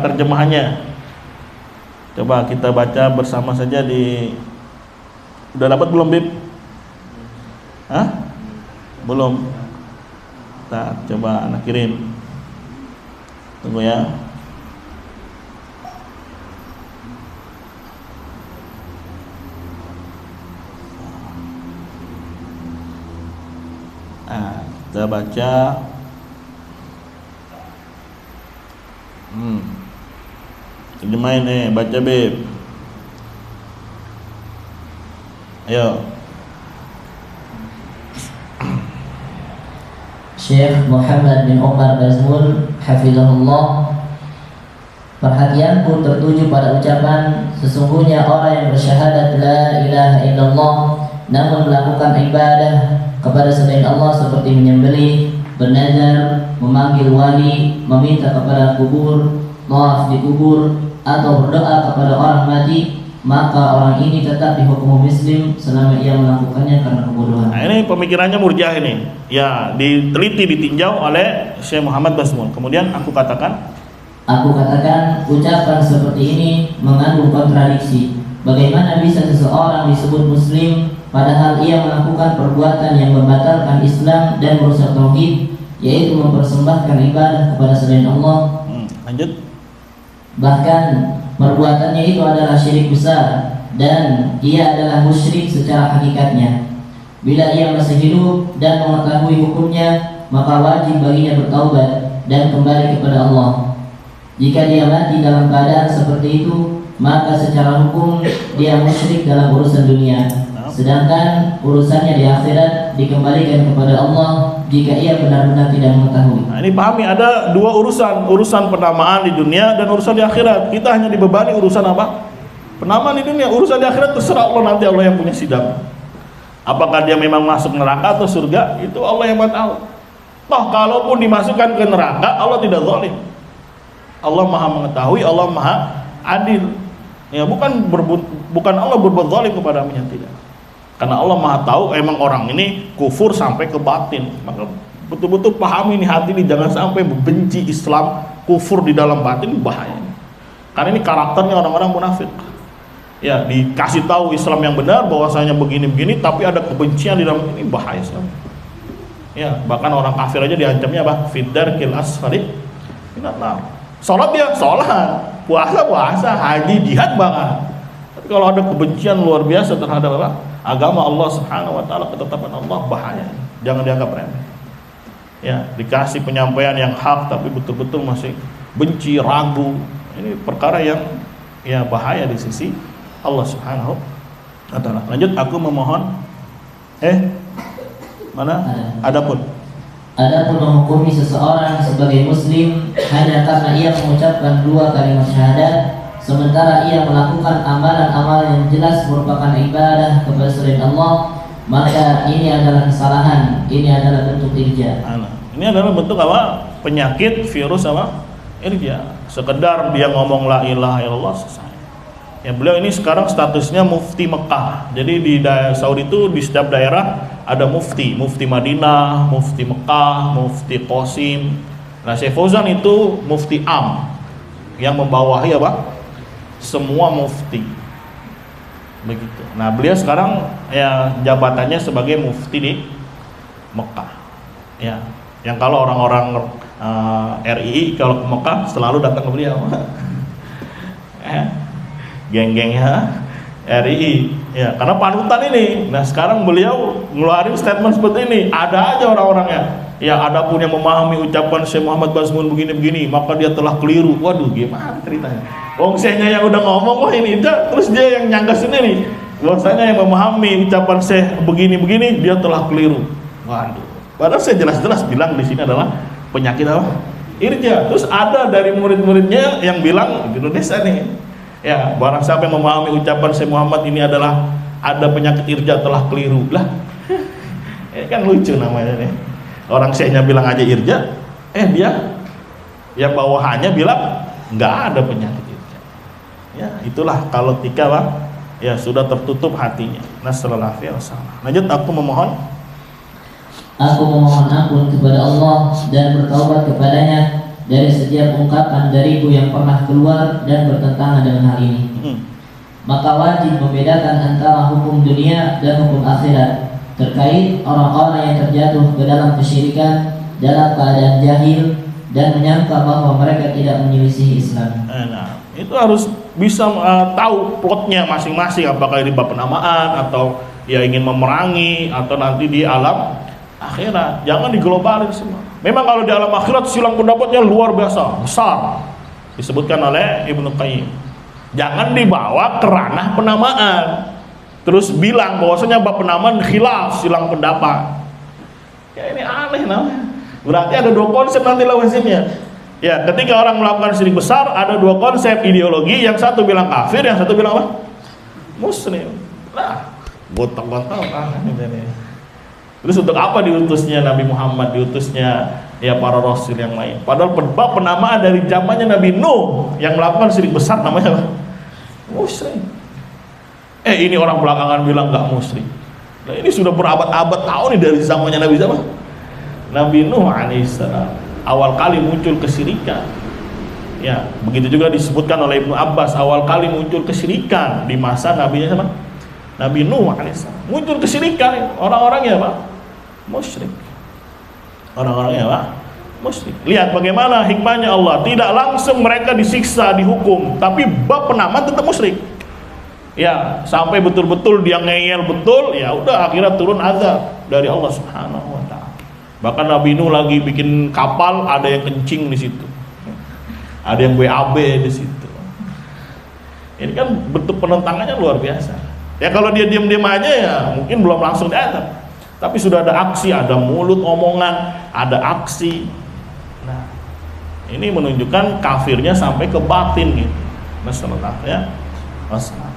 terjemahannya. Coba kita baca bersama saja di. Udah dapat belum Bib? Hah? Belum. Nah, coba anak kirim. Tunggu ya. Nah, kita baca. Terjemahin nih, baca Beb. Ayo. Syekh Muhammad bin Umar Bazmul hafizahullah, perhatianku tertuju pada ucapan sesungguhnya orang yang bersyahadat la ilaha illallah namun melakukan ibadah kepada selain Allah seperti menyembelih, bernazar, memanggil wali, meminta kepada kubur, tawaf di kubur, atau berdoa kepada orang mati, maka orang ini tetap dihukum muslim selama ia melakukannya karena kebodohan. Nah, ini pemikirannya Murji'ah ini. Ya, diteliti, ditinjau oleh Syekh Muhammad Bazmul. Kemudian aku katakan, Aku katakan, ucapan seperti ini mengandung kontradiksi. Bagaimana bisa seseorang disebut muslim padahal ia melakukan perbuatan yang membatalkan Islam dan merusak tauhid, yaitu mempersembahkan ibadah kepada selain Allah. Lanjut. Bahkan perbuatannya itu adalah syirik besar dan ia adalah musyrik secara hakikatnya. Bila ia masih hidup dan mengetahui hukumnya, maka wajib baginya bertaubat dan kembali kepada Allah. Jika dia mati dalam keadaan seperti itu, maka secara hukum dia musyrik dalam urusan dunia, sedangkan urusannya di akhirat dikembalikan kepada Allah jika ia benar-benar tidak mengetahui. Nah, ini pahami, ada dua urusan penamaan di dunia dan urusan di akhirat. Kita hanya dibebani urusan apa? Penamaan di dunia. Urusan di akhirat terserah Allah, nanti Allah yang punya sidang. Apakah dia memang masuk neraka atau surga, itu Allah yang tahu. Toh kalaupun dimasukkan ke neraka, Allah tidak zalim. Allah Maha mengetahui, Allah Maha adil. Ya, bukan Allah berbuat zalim kepadamu, tidak. Karena Allah Maha tahu emang orang ini kufur sampai ke batin. Maka betul-betul pahami ini hati ini, jangan sampai membenci Islam, kufur di dalam batin, bahaya. Karena ini karakternya orang-orang munafik. Ya, dikasih tahu Islam yang benar bahwasanya begini-begini, tapi ada kebencian di dalam ini, bahaya sekali. Ya, bahkan orang kafir aja diancamnya apa? Fiddarkil asfali minan nar. Salat dia salat, puasa, haji, jihad banget. Tapi kalau ada kebencian luar biasa terhadap apa? Agama Allah Subhanahu wa taala, ketetapan Allah, bahaya. Jangan dianggap remeh. Ya, dikasih penyampaian yang hak tapi betul-betul masih benci, ragu. Ini perkara yang ya bahaya di sisi Allah Subhanahu wa taala. Lanjut, aku memohon mana? Adapun menghukumi seseorang sebagai muslim hanya karena ia mengucapkan dua kalimat syahadat, sementara ia melakukan amalan-amalan yang jelas merupakan ibadah kepada selain Allah, maka ini adalah kesalahan. Ini adalah bentuk irja. Ini adalah bentuk apa? Penyakit virus apa? Irja. Sekedar dia ngomong la ilaha illallah selesai. Ya, beliau ini sekarang statusnya mufti Mekah. Jadi di Saudi itu di setiap daerah ada mufti Madinah, mufti Mekah, mufti Qasim. Nah, Syekh Fauzan itu mufti am yang membawahi apa? Semua mufti. Begitu. Nah, beliau sekarang ya jabatannya sebagai mufti di Mekah. Ya, yang kalau orang-orang RI kalau ke Mekah selalu datang ke beliau. Geng-gengnya RI ya, karena panutan ini. Nah, sekarang beliau ngeluarin statement seperti ini. Ada aja orang-orangnya ya, ada pun yang memahami ucapan Syekh Muhammad Bazmul begini-begini, maka dia telah keliru. Waduh, gimana ceritanya? Wong Syekhnya yang udah ngomong, wah ini dah, terus dia yang nyangka sendiri bahwasanya yang memahami ucapan Syekh begini-begini dia telah keliru. Waduh, padahal saya jelas-jelas bilang di sini adalah penyakit apa? Irja. Terus ada dari murid-muridnya yang bilang di Indonesia nih, ya, barang siapa yang memahami ucapan Syekh Muhammad ini adalah ada penyakit irja telah keliru. Lah, kan lucu namanya nih. Orang Syekhnya bilang aja irja, dia yang bawahannya bilang nggak ada penyakit irja. Ya, itulah kalau tika lah, ya sudah tertutup hatinya. Nasallallahu alaihi wasallam. Lanjut, aku memohon ampun kepada Allah dan bertaubat kepadanya dari setiap ungkapan dariku yang pernah keluar dan bertentangan dengan hal ini. Maka wajib membedakan antara hukum dunia dan hukum akhirat terkait orang-orang yang terjatuh ke dalam kesyirikan dalam keadaan jahil dan menyangka bahwa mereka tidak menyelisih Islam. Nah, itu harus bisa tahu plotnya masing-masing, apakah ini bab penamaan atau ya ingin memerangi atau nanti di alam akhirat. Jangan diglobalin semua. Memang kalau di alam akhirat silang pendapatnya luar biasa, besar. Disebutkan oleh Ibnu Qayyim. Jangan dibawa ke ranah penamaan. Terus bilang bahwasanya bab penamaan khilaf, silang pendapat. Ya ini aneh namanya. Berarti ada dua konsep nanti lazimnya. Ya, ketika orang melakukan syirik besar ada dua konsep ideologi, yang satu bilang kafir, yang satu bilang apa? Muslim. Nah, gotak-gotak ini. Terus untuk apa diutusnya Nabi Muhammad, diutusnya ya para rasul yang lain? Padahal bab penamaan dari zamannya Nabi Nuh yang melakukan syirik besar namanya apa? Musyrik. Ini orang belakangan bilang nggak musyrik. Nah, ini sudah berabad-abad tahun nih dari zamannya Nabi siapa? Nabi Nuh alaihissalam. Awal kali muncul kesyirikan. Ya, begitu juga disebutkan oleh Ibnu Abbas, awal kali muncul kesyirikan di masa Nabi siapa? Nabi Nuh alaihissalam. Muncul kesyirikan, orang-orangnya apa? Musyrik. Orang-orangnya apa? Musyrik. Lihat bagaimana hikmahnya Allah. Tidak langsung mereka disiksa, dihukum, tapi bab penamaan tetap musyrik. Ya, sampai betul-betul dia ngeyel betul, ya udah akhirnya turun azab dari Allah Subhanahu wa taala. Bahkan Nabi Nuh lagi bikin kapal, ada yang kencing di situ. Ada yang WAB di situ. Ini kan bentuk penentangannya luar biasa. Ya kalau dia diam-diam aja ya mungkin belum langsung diazab. Tapi sudah ada aksi, ada mulut omongan, ada aksi. Nah, ini menunjukkan kafirnya sampai ke batin gitu. Masalah ya. Masalah.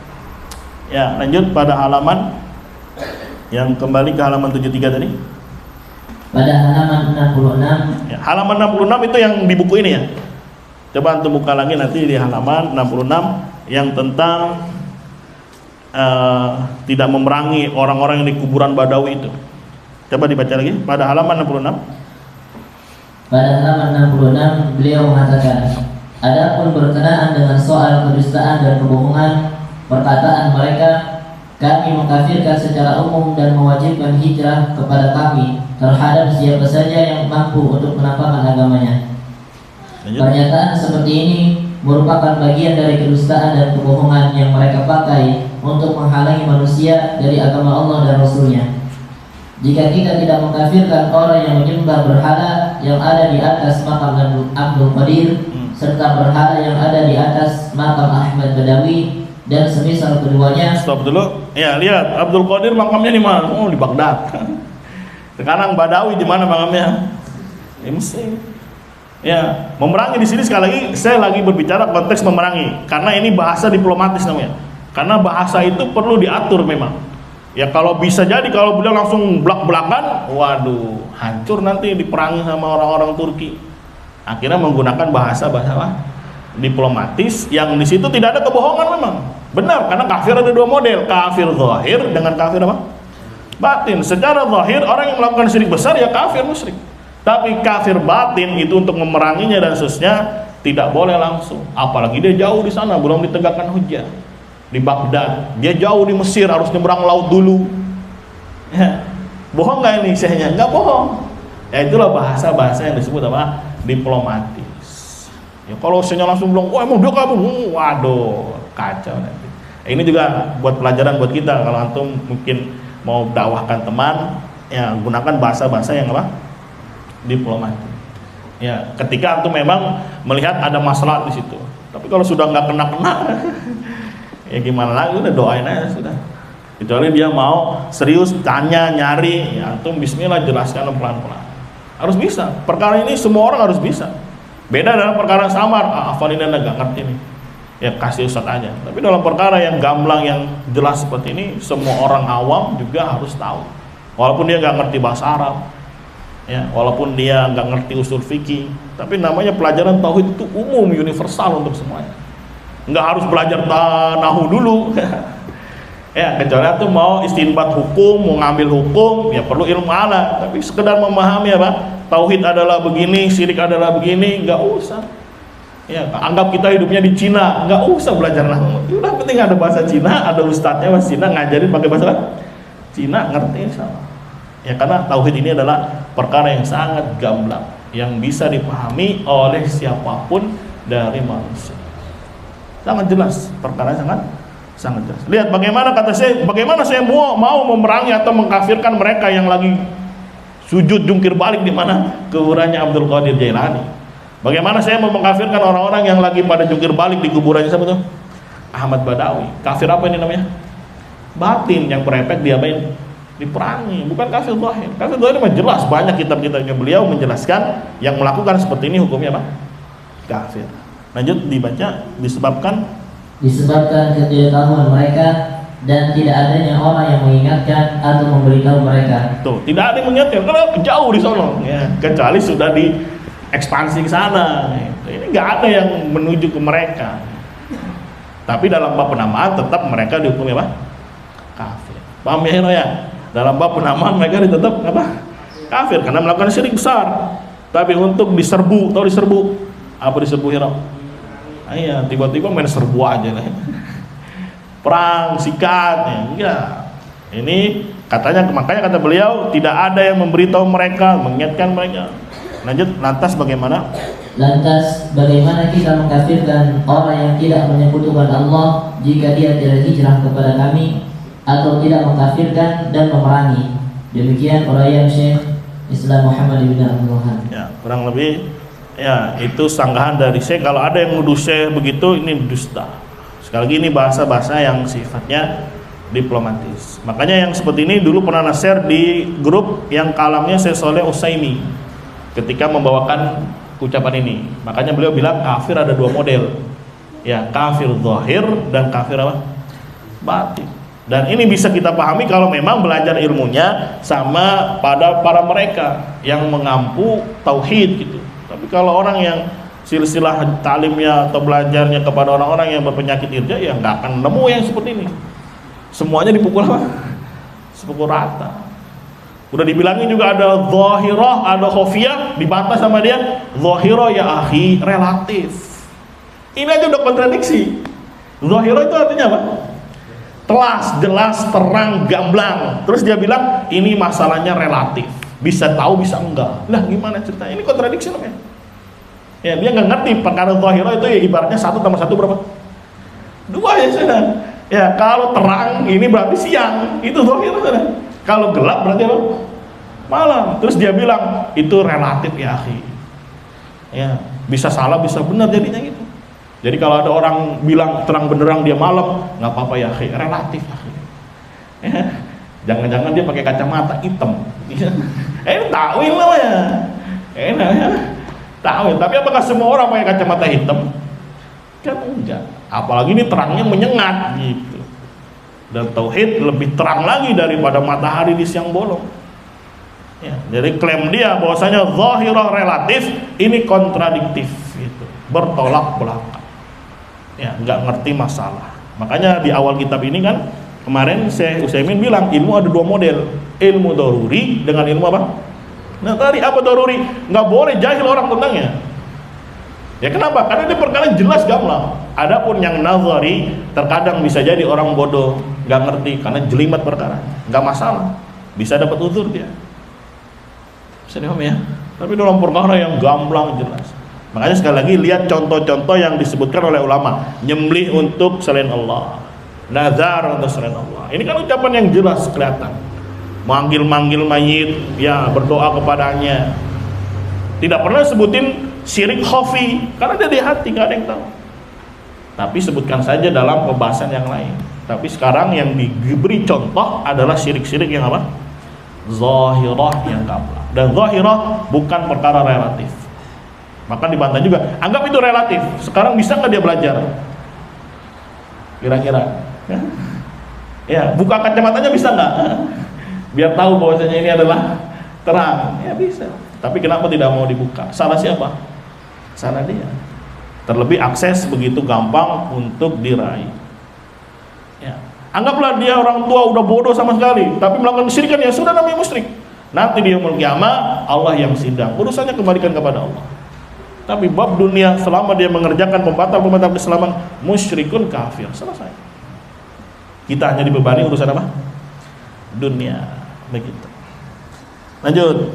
Ya, lanjut pada halaman yang kembali ke halaman 73 tadi. Pada halaman 66. Ya, halaman 66 itu yang di buku ini ya. Coba antum buka lagi nanti di halaman 66 yang tentang tidak memerangi orang-orang yang di kuburan Badawi itu. Coba dibaca lagi pada halaman 66. Pada halaman 66 beliau mengatakan, adapun berkenaan dengan soal kedustaan dan kebohongan perkataan mereka, kami mengkafirkan secara umum dan mewajibkan hijrah kepada kami terhadap siapa saja yang mampu untuk menampakkan agamanya. Pernyataan seperti ini merupakan bagian dari kedustaan dan kebohongan yang mereka pakai untuk menghalangi manusia dari agama Allah dan Rasul-Nya. Jika kita tidak mengkafirkan orang yang menyembah berhala yang ada di atas makam Abdul Qadir serta berhala yang ada di atas makam Ahmad Badawi dan semisal keduanya. Stop dulu. Ya, lihat Abdul Qadir makamnya di mana? Oh, di Baghdad. Sekarang Badawi di mana makamnya? Di Mesir. Ya, memerangi di sini sekali lagi saya lagi berbicara konteks memerangi karena ini bahasa diplomatis namanya. Karena bahasa itu perlu diatur memang. Ya kalau bisa jadi kalau beliau langsung belak-belakan, waduh, hancur nanti diperangi sama orang-orang Turki. Akhirnya menggunakan bahasa apa? Diplomatis yang di situ tidak ada kebohongan memang. Benar, karena kafir ada dua model, kafir zahir dengan kafir apa? Batin. Secara zahir orang yang melakukan syirik besar ya kafir musyrik. Tapi kafir batin itu untuk memeranginya dan seterusnya tidak boleh langsung. Apalagi dia jauh di sana, belum ditegakkan hujjah. Di Baghdad, dia jauh di Mesir, harus nyebrang laut dulu. Ya. Bohong nggak ini syekhnya? Nggak bohong. Ya itulah bahasa-bahasa yang disebut apa? Diplomatis. Ya kalau syekhnya langsung bilang, wah emang dia kabur, waduh, kacau nanti. Ini juga buat pelajaran buat kita kalau antum mungkin mau dakwahkan teman, ya gunakan bahasa-bahasa yang apa? Diplomatis. Ya, ketika antum memang melihat ada masalah di situ. Tapi kalau sudah nggak kena-kena, ya gimana lagi? Udah doain aja sudah. Kecuali dia mau serius tanya, nyari, ya antum bismillah jelaskan pelan-pelan. Harus bisa. Perkara ini semua orang harus bisa. Beda dalam perkara samar, Afan ini nggak ngerti nih. Ya kasih ustaz aja. Tapi dalam perkara yang gamblang yang jelas seperti ini, semua orang awam juga harus tahu. Walaupun dia nggak ngerti bahasa Arab. Ya, walaupun dia nggak ngerti usul fikih, tapi namanya pelajaran tauhid itu umum, universal untuk semuanya. Nggak harus belajar nahu dulu. Ya, kecuali itu mau istinbat hukum, mau ngambil hukum, ya perlu ilmu ala. Tapi sekedar memahami apa? Tauhid adalah begini, syirik adalah begini, nggak usah. Ya, anggap kita hidupnya di Cina, nggak usah belajar nahu. Udah penting ada bahasa Cina, ada ustadznya bahasa Cina ngajarin pakai bahasa Cina, ngerti insyaallah. Ya karena tauhid ini adalah perkara yang sangat gamblang yang bisa dipahami oleh siapapun dari manusia. Sangat jelas, perkara sangat jelas. Lihat bagaimana kata saya, bagaimana saya mau memerangi atau mengkafirkan mereka yang lagi sujud jungkir balik di mana kuburannya Abdul Qadir Jailani. Bagaimana saya mau mengkafirkan orang-orang yang lagi pada jungkir balik di kuburannya siapa tuh? Ahmad Badawi. Kafir apa ini namanya? Batin, yang perepet diapain? Diperangi, bukan kafir zahir. Kafir zahir mah jelas, banyak kitab-kitabnya beliau menjelaskan yang melakukan seperti ini hukumnya apa? Kafir. Lanjut dibaca, disebabkan ketidaktahuan mereka dan tidak adanya orang yang mengingatkan atau memberitahu mereka. Tuh, tidak ada yang mengingatkan karena jauh di sono, ya. Kecuali sudah diekspansi ke sana. Ini nggak ada yang menuju ke mereka. Tapi dalam bab penamaan tetap mereka dihukumi apa? Kafir. Paham ya, ya? Dalam bab penamaan mereka tetap apa? Kafir karena melakukan syirik besar. Tapi untuk diserbu, tahu diserbu? Apa diserbu Hira? Iya, tiba-tiba main serbu aja lah. Perang, sikat, ya. Enggak. Ini katanya, makanya kata beliau tidak ada yang memberitahu mereka, mengingatkan mereka. Lantas bagaimana? Lantas bagaimana kita mengkafirkan orang yang tidak menyekutukan Allah jika dia tidak hijrah kepada kami atau tidak mengkafirkan dan memerangi? Demikian uraian Syekh Islam Muhammad bin Abdul Wahhab. Ya, kurang lebih ya itu sanggahan dari Syekh. Kalau ada yang nuduh Syekh begitu, ini dusta. Sekali lagi ini bahasa-bahasa yang sifatnya diplomatis. Makanya yang seperti ini dulu pernah share di grup yang kalamnya Syekh Shalih Utsaimin ketika membawakan ucapan ini. Makanya beliau bilang kafir ada dua model. Ya, kafir zahir dan kafir apa? Batin. Dan ini bisa kita pahami kalau memang belajar ilmunya sama pada para mereka yang mengampu tauhid gitu. Tapi kalau orang yang silsilah talimnya atau belajarnya kepada orang-orang yang berpenyakit irja, ya nggak akan nemu yang seperti ini. Semuanya dipukul apa? Sepukul rata. Udah dibilangin juga ada zahirah, ada khofiyah, dibantah sama dia. Zahirah ya akhi, relatif. Ini aja udah kontradiksi. Zahirah itu artinya apa? Telas, jelas, terang, gamblang. Terus dia bilang ini masalahnya relatif, bisa tahu bisa enggak. Lah gimana ceritanya? Ini kontradiksi namanya. Ya dia nggak ngerti perkara zahirah itu ya ibaratnya 1 tambah 1 berapa? 2 ya sudah. Ya kalau terang ini berarti siang, itu zahirah sudah. Kalau gelap berarti apa? Malam. Terus dia bilang itu relatif ya akhi. Ya bisa salah bisa benar jadinya gitu. Jadi kalau ada orang bilang terang benderang dia malam, nggak apa-apa ya akhi, relatif akhi. Ya, jangan-jangan dia pakai kacamata hitam. Ini takwil namanya. Namanya takwil. Tapi apakah semua orang pakai kacamata hitam? Kan enggak. Apalagi ini terangnya menyengat gitu. Dan tauhid lebih terang lagi daripada matahari di siang bolong. Ya, jadi klaim dia bahwasanya zahirah relatif ini kontradiktif gitu. Bertolak belakang. Ya, nggak ngerti masalah. Makanya di awal kitab ini kan kemarin Syekh Utsaimin bilang ilmu ada 2 model, ilmu daruri dengan ilmu apa? Nah tadi apa daruri? Nggak boleh jahil orang tentangnya. Ya kenapa? Karena ini perkara jelas gamblang. Adapun yang nazari terkadang bisa jadi orang bodoh nggak ngerti karena jelimet perkara, nggak masalah, bisa dapat uzur dia. Bisa dipahami ya? Tapi dalam perkara yang gamblang jelas. Makanya sekali lagi lihat contoh-contoh yang disebutkan oleh ulama, nyembelih untuk selain Allah, nazar untuk selain Allah. Ini kan ucapan yang jelas kelihatan. Manggil-manggil mayit, ya berdoa kepadanya. Tidak pernah sebutin syirik khafi karena dia di hati, nggak ada yang tahu. Tapi sebutkan saja dalam pembahasan yang lain. Tapi sekarang yang diberi contoh adalah syirik-syirik yang apa? Zahirah yang gamblang. Dan zahirah bukan perkara relatif. Maka dibantah juga, anggap itu relatif. Sekarang bisa nggak dia belajar? Kira-kira ya, buka kacamatanya bisa nggak? Biar tahu bahwasanya ini adalah terang. Ya bisa. Tapi kenapa tidak mau dibuka? Salah siapa? Salah dia. Terlebih akses begitu gampang untuk diraih. Ya. Anggaplah dia orang tua udah bodoh sama sekali, tapi melakukan kesyirikan, ya sudah namanya musyrik. Nanti di yaumul qiyamah Allah yang sidang. Urusannya kembalikan kepada Allah. Tapi bab dunia selama dia mengerjakan pembatal-pembatal keislaman, musyrikun kafir, selesai. Kita hanya dibebani urusan apa? Dunia, begitu. Lanjut,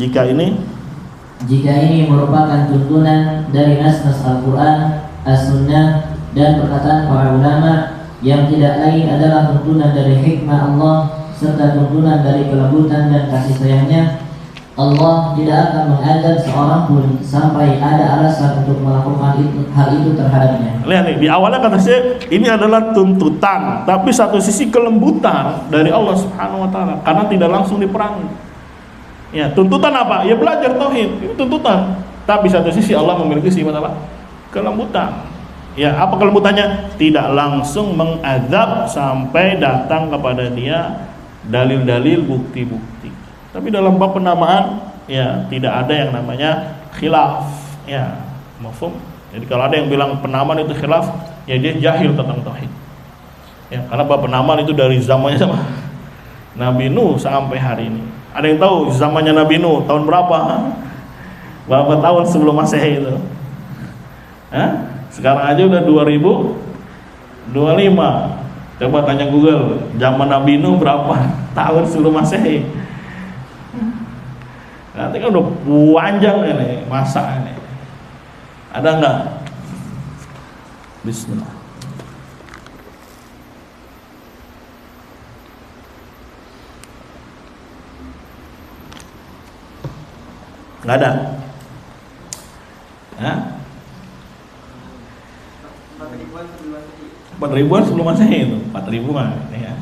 jika ini merupakan tuntunan dari nas-nas Al-Quran, As-Sunnah, dan perkataan para ulama yang tidak lain adalah tuntunan dari hikmah Allah serta tuntunan dari kelembutan dan kasih sayangnya, Allah tidak akan mengazab seorang pun sampai ada alasan untuk melakukan hal itu terhadapnya. Lihat nih, di awalnya kata saya ini adalah tuntutan, tapi satu sisi kelembutan dari Allah Subhanahu wa taala karena tidak langsung diperangi. Ya, tuntutan apa? Ya belajar tauhid, itu tuntutan. Tapi satu sisi Allah memiliki sifat apa? Kelembutan. Ya, apa kelembutannya? Tidak langsung mengazab sampai datang kepada dia dalil-dalil, bukti-bukti. Tapi dalam bab penamaan ya tidak ada yang namanya khilaf. Ya, mafhum. Jadi kalau ada yang bilang penamaan itu khilaf, ya dia jahil tentang tauhid. Ya, karena bab penamaan itu dari zamannya sama Nabi Nuh sampai hari ini. Ada yang tahu zamannya Nabi Nuh tahun berapa? Berapa tahun sebelum Masehi itu? Hah? Sekarang aja udah 2025. Coba tanya Google, zaman Nabi Nuh berapa tahun sebelum Masehi? Nanti kan udah panjang ini masa ini. Ada enggak? Bismillah. Enggak ada. Hah? 4.000-an sebelum Masehi itu, 4.000-an ya.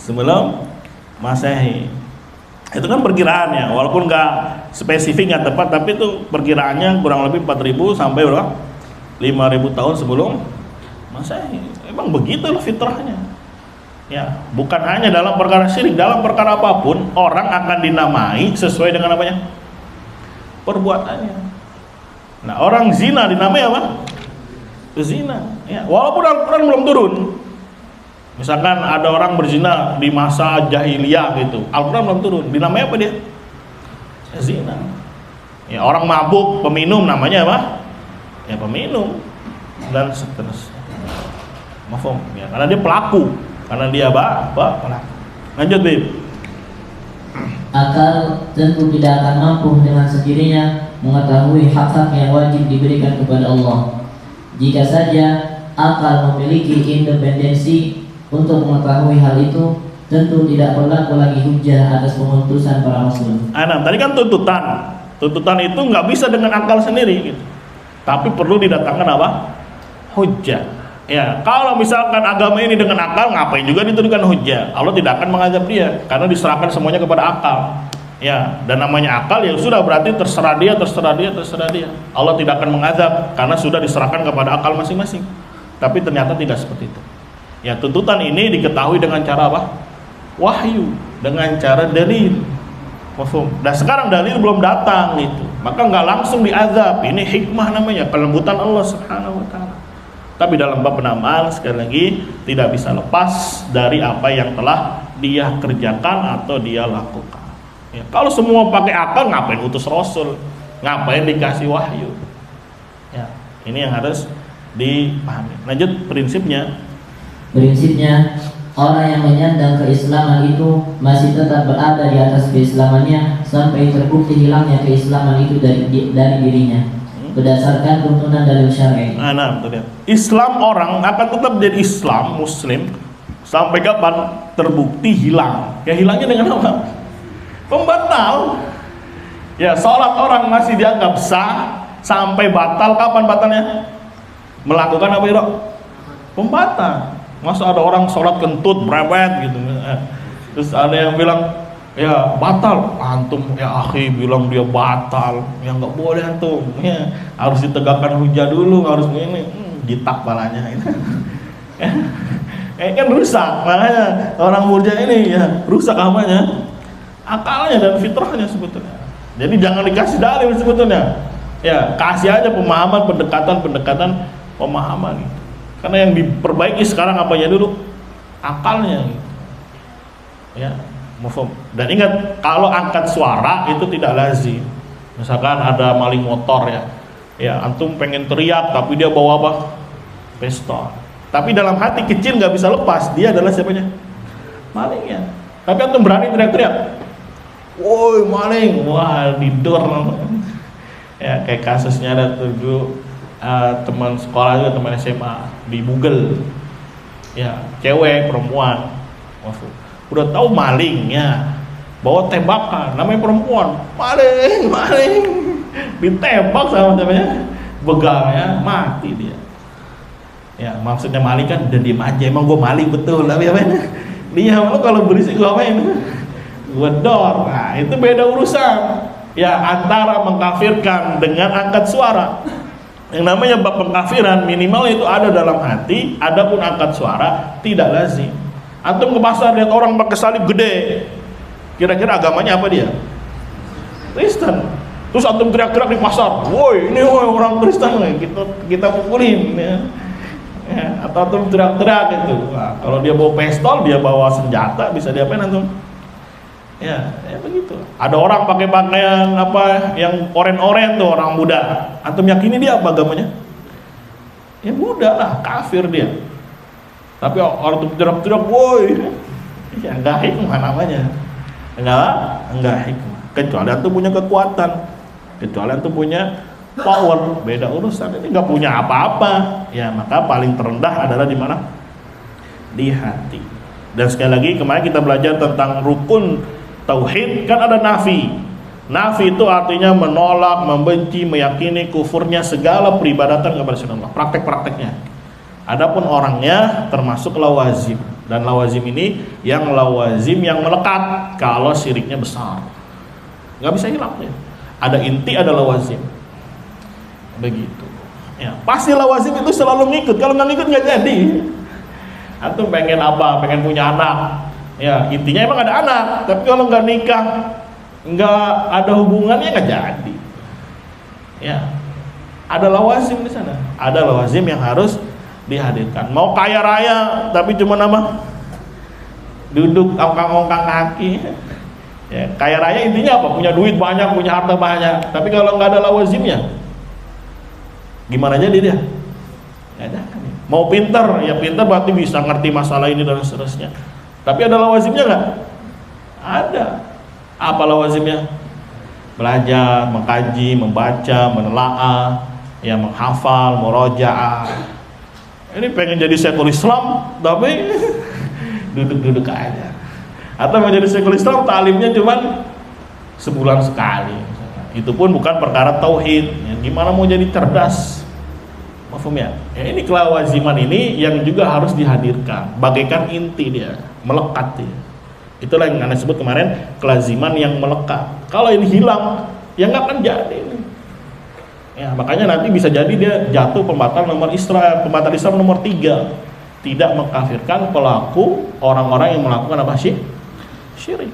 Sebelum Masehi. Itu kan perkiraannya, walaupun nggak spesifik, nggak tepat, tapi itu perkiraannya kurang lebih 4.000 sampai berapa? 5.000 tahun sebelum Masehi. Emang begitulah fitrahnya. Ya, bukan hanya dalam perkara syirik, dalam perkara apapun orang akan dinamai sesuai dengan apanya? Perbuatannya. Nah, orang zina dinamai apa? Zina. Ya, walaupun Al-Quran belum turun. Misalkan ada orang berzina di masa jahiliyah gitu, Al-Quran belum turun, dinamai apa dia? Zina. Ya, orang mabuk, peminum namanya apa? Ya peminum dan seterusnya. Mafhum ya, karena dia pelaku, karena dia apa? Pelaku. Lanjut, Bib. Akal tentu tidak akan mampu dengan sendirinya mengetahui hak-hak yang wajib diberikan kepada Allah. Jika saja akal memiliki independensi untuk mengetahui hal itu, tentu tidak berlaku lagi hujjah atas pengutusan para rasul. Tadi kan tuntutan. Tuntutan itu nggak bisa dengan akal sendiri gitu. Tapi perlu didatangkan apa? Hujjah. Ya, kalau misalkan agama ini dengan akal, ngapain juga dituduhkan hujjah? Allah tidak akan mengazab dia karena diserahkan semuanya kepada akal. Ya, dan namanya akal ya sudah, berarti terserah dia. Allah tidak akan mengazab karena sudah diserahkan kepada akal masing-masing. Tapi ternyata tidak seperti itu. Ya, tuntutan ini diketahui dengan cara apa? Wahyu, dengan cara dalil. Mafhum. Dan sekarang dalil belum datang itu, maka nggak langsung diazab. Ini hikmah namanya, kelembutan Allah Subhanahu wa taala. Tapi dalam bab penamaan sekali lagi tidak bisa lepas dari apa yang telah dia kerjakan atau dia lakukan. Ya, kalau semua pakai akal, ngapain utus rasul? Ngapain dikasih wahyu? Ya, ini yang harus dipahami. Lanjut prinsipnya. Prinsipnya, orang yang menyandang keislaman itu masih tetap berada di atas keislamannya sampai terbukti hilangnya keislaman itu dari dirinya berdasarkan tuntunan dalil syar'i. Nah, betul ya. Islam orang akan tetap jadi Islam Muslim sampai kapan? Terbukti hilang. Ya, hilangnya dengan apa? Pembatal. Ya, sholat orang masih dianggap sah sampai batal. Kapan batalnya? Melakukan apa itu? Pembatal. Masa ada orang sholat kentut brewet gitu, terus ada yang bilang ya batal, antum ya akhi bilang dia batal, ya nggak boleh antum, ya harus ditegakkan hujah dulu, harus ini, ditak palanya itu. Kan rusak, makanya orang murja ini ya rusak amalnya, akalnya dan fitrahnya sebetulnya. Jadi jangan dikasih dalil sebetulnya, ya kasih aja pemahaman, pendekatan pemahaman gitu. Karena yang diperbaiki sekarang apanya dulu? Akalnya gitu. Ya, mafhum. Dan ingat, kalau angkat suara itu tidak lazim. Misalkan ada maling motor ya. Ya, antum pengen teriak tapi dia bawa apa? Pistol. Tapi dalam hati kecil nggak bisa lepas, dia adalah siapanya? Malingnya. Tapi antum berani teriak-teriak. Woi, maling. Wah, didor. Ya, kayak kasusnya ada 7 teman sekolah juga, teman SMA di Bugel, ya cewek perempuan, udah tahu malingnya bawa tembakan, namanya perempuan, maling ditembak sama temannya, begalnya mati dia. Ya maksudnya maling kan udah diem aja, emang gue maling betul, tapi apa ini? Dia lo kalau berisik gue apain? Gue dor. Nah itu beda urusan. Ya antara mengkafirkan dengan angkat suara. Yang namanya bab pengkafiran minimal itu ada dalam hati, adapun angkat suara tidak lazim. Antum ke pasar lihat orang pakai salib gede, kira-kira agamanya apa dia? Kristen. Terus antum teriak-teriak di pasar, woi ini woi orang Kristen, kita pukulin ya. Atau antum teriak-teriak gitu. Nah, kalau dia bawa pistol, dia bawa senjata, bisa diapain antum? Ya, begitu. Ada orang pakai pakaian apa yang oren-oren tuh, orang Buddha. Antum yakini dia apa agamanya? Ya Buddha lah, kafir dia. Tapi orang tuh jerak-jerak, woi. Ya enggak hikmah namanya. Enggak hikmah. Kecuali antum punya kekuatan. Kecuali antum punya power, beda urusan. Ini enggak punya apa-apa. Ya, maka paling terendah adalah di mana? Di hati. Dan sekali lagi kemarin kita belajar tentang rukun tauhid, kan ada nafi. Nafi itu artinya menolak, membenci, meyakini kufurnya segala peribadatan kepada selain Allah, praktek-prakteknya. Adapun orangnya termasuk lawazim, dan lawazim ini yang lawazim yang melekat kalau syiriknya besar, nggak bisa hilang ya. Ada inti, ada lawazim, begitu. Ya, pasti lawazim itu selalu ngikut. Kalau nggak ngikut nggak jadi. Antum pengen apa? Pengen punya anak. Ya, intinya emang ada anak, tapi kalau nggak nikah, nggak ada hubungannya nggak jadi. Ya, ada lawazim di sana. Ada lawazim yang harus dihadirkan. Mau kaya raya, tapi cuma nama duduk ongkang-ongkang kaki. Ya, kaya raya intinya apa? Punya duit banyak, punya harta banyak. Tapi kalau nggak ada lawazimnya, gimana jadi dia? Nggak ada. Mau pinter, ya pinter berarti bisa ngerti masalah ini dan seterusnya. Tapi ada lawazimnya nggak? Ada. Apa lawazimnya? Belajar, mengkaji, membaca, menelaah, ya menghafal, murojaah. Ini pengen jadi Syekhul Islam, tapi duduk-duduk aja. Atau mau jadi Syekhul Islam, talimnya cuman sebulan sekali. Itu pun bukan perkara tauhid. Ya, gimana mau jadi cerdas? Mafhum ya? Ya, ini kelawaziman ini yang juga harus dihadirkan, bagaikan inti dia, melekat dia. Itulah yang Anda sebut kemarin kelaziman yang melekat. Kalau ini hilang, ya nggak akan jadi ini. Ya, makanya nanti bisa jadi dia jatuh pembatal Islam nomor 3, tidak mengkafirkan pelaku orang-orang yang melakukan apa sih? Syirik.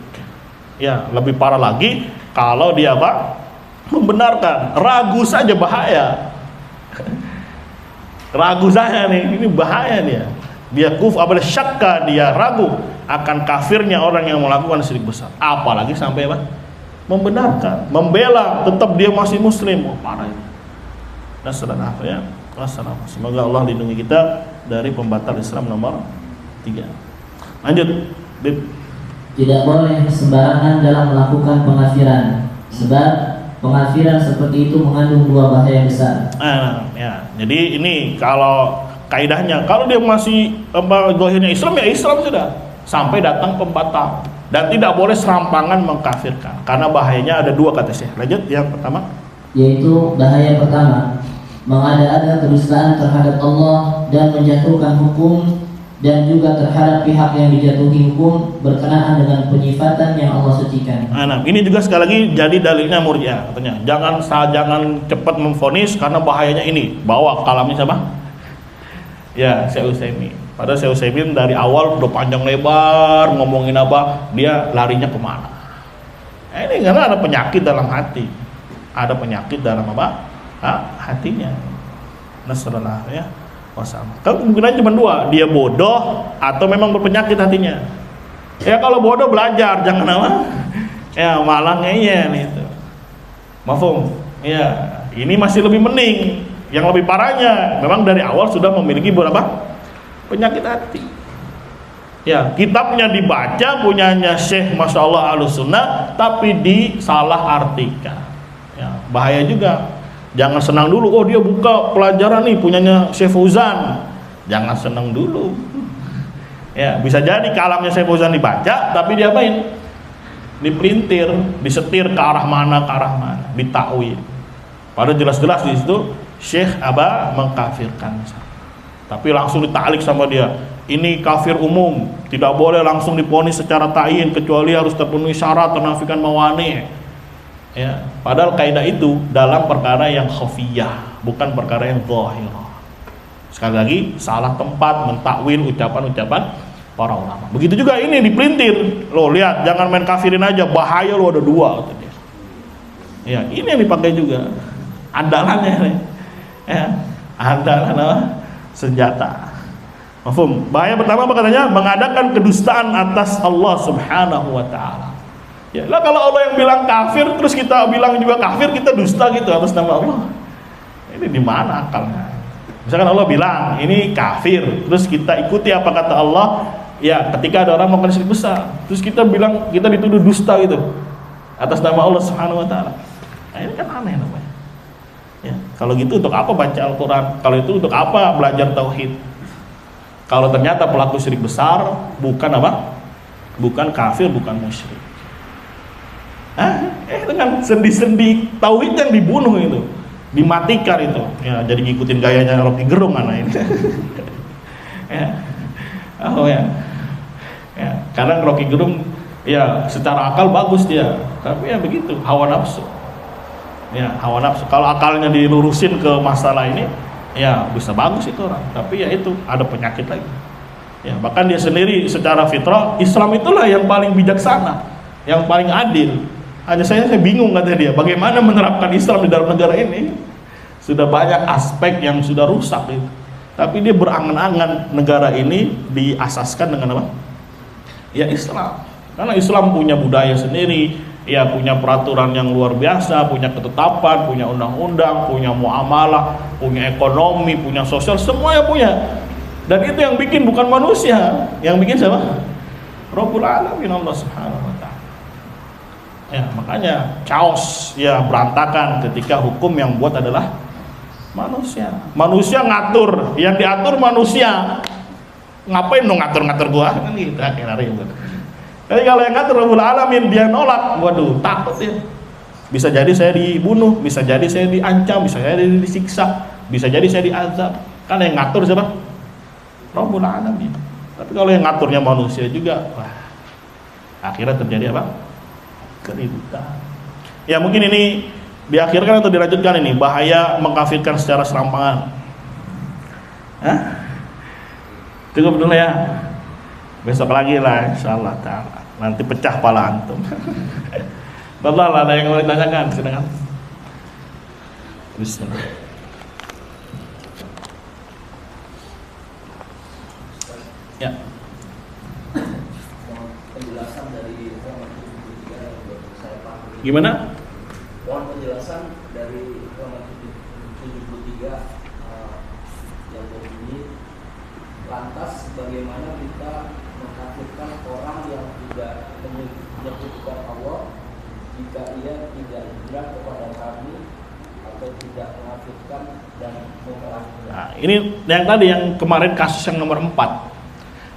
Ya, lebih parah lagi kalau dia apa? Membenarkan, ragu saja bahaya. Ragu saya nih, ini bahaya dia. Dia syakka, dia ragu akan kafirnya orang yang melakukan syirik besar. Apalagi sampai apa? Membenarkan, membela, tetap dia masih muslim. Oh, parah ini. Nasrullah ya. Wassalamualaikum. Semoga Allah lindungi kita dari pembatal Islam nomor 3. Lanjut, Bib. Tidak boleh sembarangan dalam melakukan pengafiran, sebab pengafiran seperti itu mengandung 2 bahaya besar. Ya. Jadi ini kalau kaidahnya, kalau dia masih zahirnya Islam, ya Islam sudah sampai datang pembatal, dan tidak boleh serampangan mengkafirkan karena bahayanya ada 2 kata Syekh. Lanjut yang pertama, yaitu bahaya pertama, mengada-ada kedustaan terhadap Allah dan menjatuhkan hukum, dan juga terhadap pihak yang dijatuhi hukum berkenaan dengan penyifatan yang Allah sucikan. Nah, ini juga sekali lagi jadi dalilnya Murji'ah katanya. Jangan cepat memvonis karena bahayanya ini. Bawa kalamnya siapa? Ya, Syekh Utsaimin. Padahal Syekh Utsaimin dari awal udah panjang lebar ngomongin apa, dia larinya kemana? Ini karena ada penyakit dalam hati. Ada penyakit dalam apa? Hatinya. Nasrullah ya. Wassalam. Kan kemungkinan cuma 2, dia bodoh atau memang berpenyakit hatinya. Ya kalau bodoh belajar, jangan apa? Ya malah ngeyel itu. Mafhum? Ya, ini masih lebih mending. Yang lebih parahnya, memang dari awal sudah memiliki berapa? Penyakit hati. Ya, kitabnya dibaca, punyanya Syekh Masya Allah Ahlussunnah, tapi disalah artikan. Ya, bahaya juga. Jangan senang dulu, oh dia buka pelajaran nih punyanya Syekh Fauzan. Jangan senang dulu. Ya, bisa jadi kalamnya Syekh Fauzan dibaca, tapi diapain? Dipelintir, disetir ke arah mana, ditakwil. Padahal jelas-jelas di situ Syekh mengkafirkan. Tapi langsung ditalik sama dia. Ini kafir umum, tidak boleh langsung diponis secara ta'yin kecuali harus terpenuhi syarat menafikan mawani'. Ya, padahal kaidah itu dalam perkara yang khafiyah, bukan perkara yang zahirah. Sekali lagi, salah tempat mentakwil ucapan-ucapan para ulama. Begitu juga ini dipelintir. Lo lihat, jangan main kafirin aja, bahaya lo ada 2 kata dia. Ya, ini yang dipakai juga. Andalannya nih. Ya, andalan apa? Senjata. Mafhum? Bahaya pertama apa katanya? Mengadakan kedustaan atas Allah Subhanahu wa taala. Ya, lah kalau Allah yang bilang kafir terus kita bilang juga kafir, kita dusta gitu atas nama Allah. Ini di mana akalnya? Misalkan Allah bilang ini kafir, terus kita ikuti apa kata Allah, ya ketika ada orang melakukan syirik besar, terus kita bilang kita dituduh dusta gitu atas nama Allah Subhanahu wa taala. Nah, ini kan aneh namanya. Ya, kalau gitu untuk apa baca Al-Qur'an? Kalau itu untuk apa belajar tauhid? Kalau ternyata pelaku syirik besar bukan apa? Bukan kafir, bukan musyrik. Dengan sendi-sendi tauhid yang dibunuh itu, dimatikan itu. Ya, jadi ngikutin gayanya Rocky Gerung anak ini. Ya. Oh ya. Ya, kadang Rocky Gerung ya secara akal bagus dia, tapi ya begitu, hawa nafsu. Ya, hawa nafsu. Kalau akalnya dilurusin ke masalah ini, ya bisa bagus itu orang. Tapi ya itu ada penyakit lagi. Ya, bahkan dia sendiri secara fitrah Islam itulah yang paling bijaksana, yang paling adil. Hanya saya bingung kata dia, bagaimana menerapkan Islam di dalam negara ini? Sudah banyak aspek yang sudah rusak itu. Tapi dia berangan-angan negara ini diasaskan dengan apa? Ya Islam. Karena Islam punya budaya sendiri, ya punya peraturan yang luar biasa, punya ketetapan, punya undang-undang, punya muamalah, punya ekonomi, punya sosial, semuanya punya. Dan itu yang bikin bukan manusia, yang bikin siapa? Rabbul Alamin, Allah Subhanahu wa taala. Ya, makanya chaos, ya berantakan ketika hukum yang buat adalah manusia. Manusia ngatur, yang diatur manusia. Ngapain dong ngatur-ngatur gua? Kan gitu akhirnya ribut. Tapi kalau yang ngatur Rabbul Alamin dia nolak, waduh takut ya. Bisa jadi saya dibunuh, bisa jadi saya diancam, bisa jadi disiksa, bisa jadi saya diazab. Kan yang ngatur siapa? Rabbul Alamin. Tapi kalau yang ngaturnya manusia juga, wah, akhirnya terjadi apa? Keributan. Ya mungkin ini diakhirkan atau dilanjutkan ini bahaya mengkafirkan secara serampangan. Cukup dulu ya. Besok lagi lah insyaallah taala. Nanti pecah pala antum. Betul, ada yang mau ditanyakan? Silakan. Bismillah. Ya. Penjelasan dari Gimana? Mohon penjelasan dari Roma 73 yang berbunyi, lantas bagaimana kita mengkafirkan orang yang tidak menyebutkan Allah jika ia tidak hijrah kepada kami atau tidak mengkafirkan dan memerangi. Nah, ini yang tadi yang kemarin kasus yang nomor 4.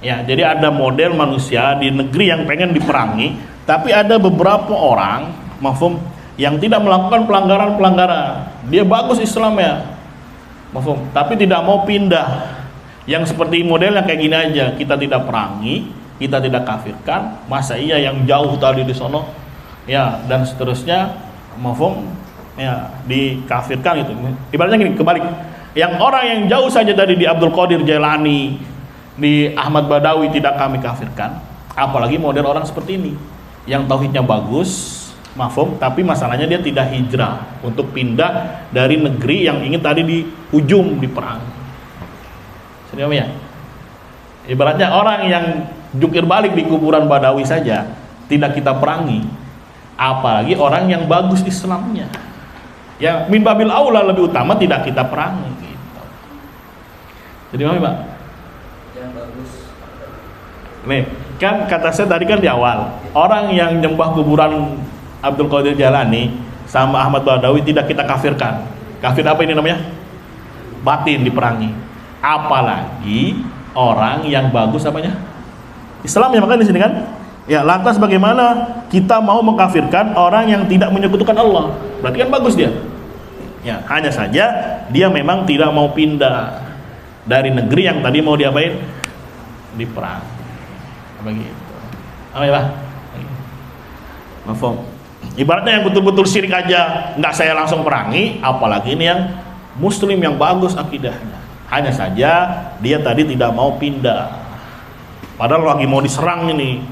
Ya, jadi ada model manusia di negeri yang pengen diperangi, tapi ada beberapa orang mafhum yang tidak melakukan pelanggaran-pelanggaran. Dia bagus Islamnya, mafhum, tapi tidak mau pindah. Yang seperti modelnya kayak gini aja, kita tidak perangi, kita tidak kafirkan, masa iya yang jauh tadi di sono, ya dan seterusnya, mafhum, ya dikafirkan itu. Ibaratnya gini, kebalik. Yang orang yang jauh saja tadi di Abdul Qadir Jailani, di Ahmad Badawi tidak kami kafirkan, apalagi model orang seperti ini yang tauhidnya bagus, mafhum, tapi masalahnya dia tidak hijrah untuk pindah dari negeri yang ingin tadi dihujum, diperang. Sedang ya. Ibaratnya orang yang jungkir balik di kuburan Badawi saja tidak kita perangi, apalagi orang yang bagus Islamnya. Ya min babil aula lebih utama tidak kita perangi gitu. Jadi Pak, Yang bagus. nih, kan kata saya tadi kan di awal, orang yang nyembah kuburan Abdul Qadir Jailani sama Ahmad Badawi tidak kita kafirkan. Kafir apa ini namanya? Batin, diperangi. Apalagi orang yang bagus apanya? Islam ya, makanya di sini kan? Ya, lantas bagaimana kita mau mengkafirkan orang yang tidak menyekutukan Allah? Berarti kan bagus dia. Ya, hanya saja dia memang tidak mau pindah dari negeri yang tadi mau diapain? Diperang. Begitu. Apa ya, Pak? Mafhum. Ibaratnya yang betul-betul syirik aja nggak saya langsung perangi, apalagi ini yang muslim yang bagus akidahnya. Hanya saja dia tadi tidak mau pindah. Padahal lagi mau diserang ini.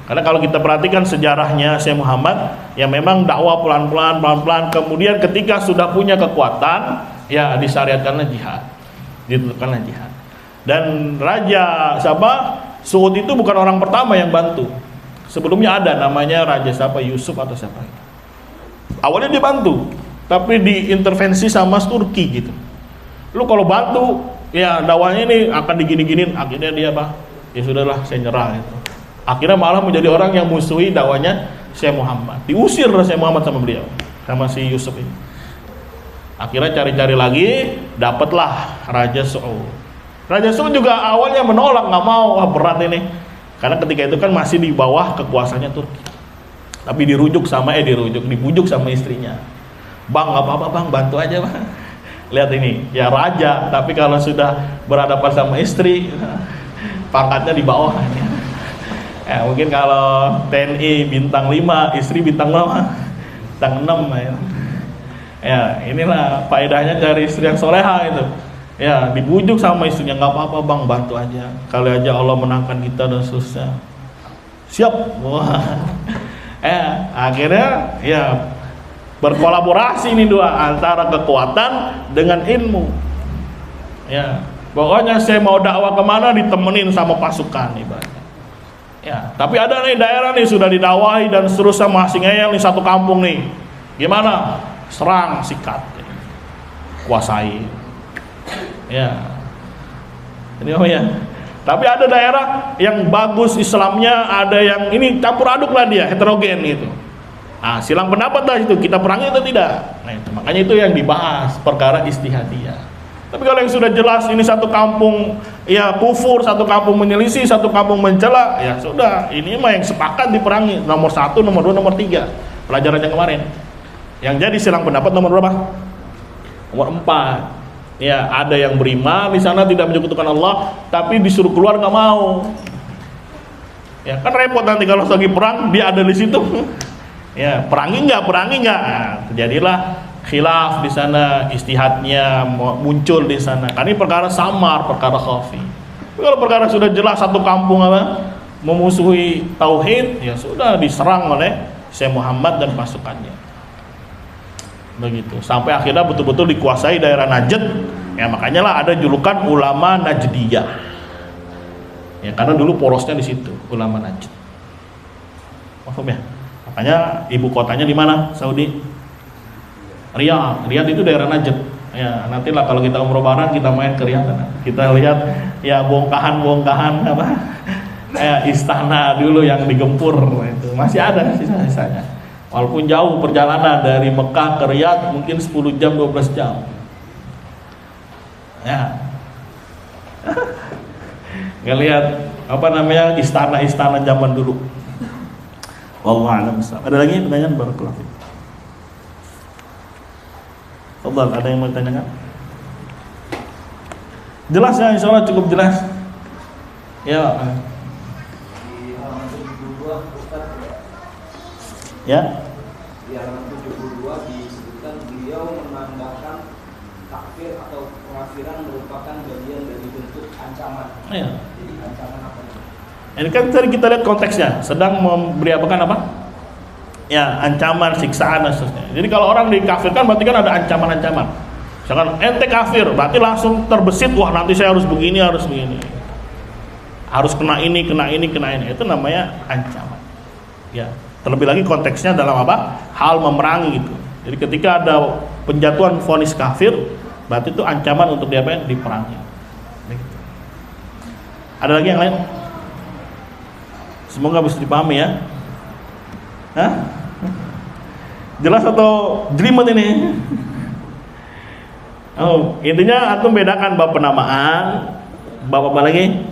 Karena kalau kita perhatikan sejarahnya Syekh Muhammad, ya memang dakwah pelan-pelan, kemudian ketika sudah punya kekuatan, ya disyariatkanlah jihad, ditetapkanlah jihad. Dan Raja siapa? Suud itu bukan orang pertama yang bantu. Sebelumnya ada namanya Raja siapa, Yusuf atau siapa. Awalnya dia bantu, tapi diintervensi sama Turki gitu. Lu kalau bantu, ya dakwahnya ini akan digini-ginin, akhirnya dia apa? Ya sudahlah, saya nyerah gitu. Akhirnya malah menjadi orang yang musuhi dakwahnya Syekh Muhammad. Diusir Syekh Muhammad sama beliau, sama si Yusuf ini. Akhirnya cari-cari lagi, dapatlah Raja Saud. Raja Saud juga awalnya menolak, nggak mau, wah berat ini. Karena ketika itu kan masih di bawah kekuasaannya Turki. Tapi dibujuk sama istrinya. Bang, nggak apa-apa bang, bantu aja bang. Lihat ini, ya raja, tapi kalau sudah berhadapan sama istri, pangkatnya di bawah. Ya, mungkin kalau TNI bintang 5, istri bintang 5, bintang 6 ya. Ya, inilah faedahnya dari istri yang soleha itu. Ya, dibujuk sama istrinya, nggak apa-apa bang, bantu aja. Kali aja Allah menangkan kita dan seterusnya. Siap. Wah. Akhirnya ya berkolaborasi ini dua antara kekuatan dengan ilmu. Ya, pokoknya saya mau dakwah kemana ditemenin sama pasukan ibaratnya. Ya, tapi ada nih daerah nih sudah didakwahi dan seterusnya masih ngeyel nih satu kampung nih. Gimana? Serang, sikat, kuasai. Ya, ini ya. Tapi ada daerah yang bagus Islamnya, ada yang ini campur aduk lah dia, heterogen gitu. Nah, silang pendapat lah itu, kita perangi atau tidak. Nah, itu, makanya itu yang dibahas, perkara istihadiyah. Tapi kalau yang sudah jelas ini satu kampung ya kufur, satu kampung menyelisih, satu kampung mencela, ya sudah, ini mah yang sepakat diperangi. Nomor 1, nomor 2, nomor 3. Pelajaran yang kemarin. Yang jadi silang pendapat nomor berapa? Nomor 4. Ya, ada yang beriman di sana tidak menyekutukan Allah, tapi disuruh keluar nggak mau. Ya, kan repot nanti kalau lagi perang dia ada di situ. Ya, perangi nggak? Nah, terjadilah khilaf di sana, istihadnya muncul di sana. Kan ini perkara samar, perkara khafi. Kalau perkara sudah jelas satu kampung apa memusuhi tauhid, ya sudah diserang oleh Syekh Muhammad dan pasukannya. Begitu, sampai akhirnya betul-betul dikuasai daerah Najd. Ya makanya lah ada julukan ulama Najdiyah. Ya karena dulu porosnya di situ, ulama Najd. Paham ya? Makanya ibu kotanya di mana? Saudi. Riyadh. Riyadh itu daerah Najd. Ya, nantilah kalau kita umroh bareng kita main ke Riyadh. Kita lihat ya bongkahan apa? Ya, istana dulu yang digempur itu masih ada sisa-sisanya. Walaupun jauh perjalanan dari Mekah ke Riyadh mungkin 10 jam 12 jam. Ya. Ngelihat apa namanya istana-istana zaman dulu. Wallahu a'lam bishawab. Ada lagi pertanyaan barakallahu fiik. Fadhal, ada yang mau ditanyakan? Jelas ya, insyaallah cukup jelas. Ya. Di halaman 72 Ustaz Ya. Di halaman 72 disebutkan beliau menandakan takfir atau pengafiran merupakan bagian dari bentuk ancaman. Ya. Jadi ancaman apa? Ini kan tadi kita lihat konteksnya, sedang memberi apa? Ya, ancaman, siksaan dan seterusnya. Jadi kalau orang dikafirkan berarti kan ada ancaman-ancaman. Misalkan ente kafir, berarti langsung terbesit, wah nanti saya harus begini, harus begini. Harus kena ini. Itu namanya ancaman. Ya. Terlebih lagi konteksnya dalam apa? Hal memerangi gitu. Jadi ketika ada penjatuhan vonis kafir, berarti itu ancaman untuk diapain? Diperangi. Begitu. Ada lagi yang lain? Semoga bisa dipahami ya. Hah? Jelas atau jelimet ini? Oh, intinya antum bedakan bab penamaan, bab apa lagi?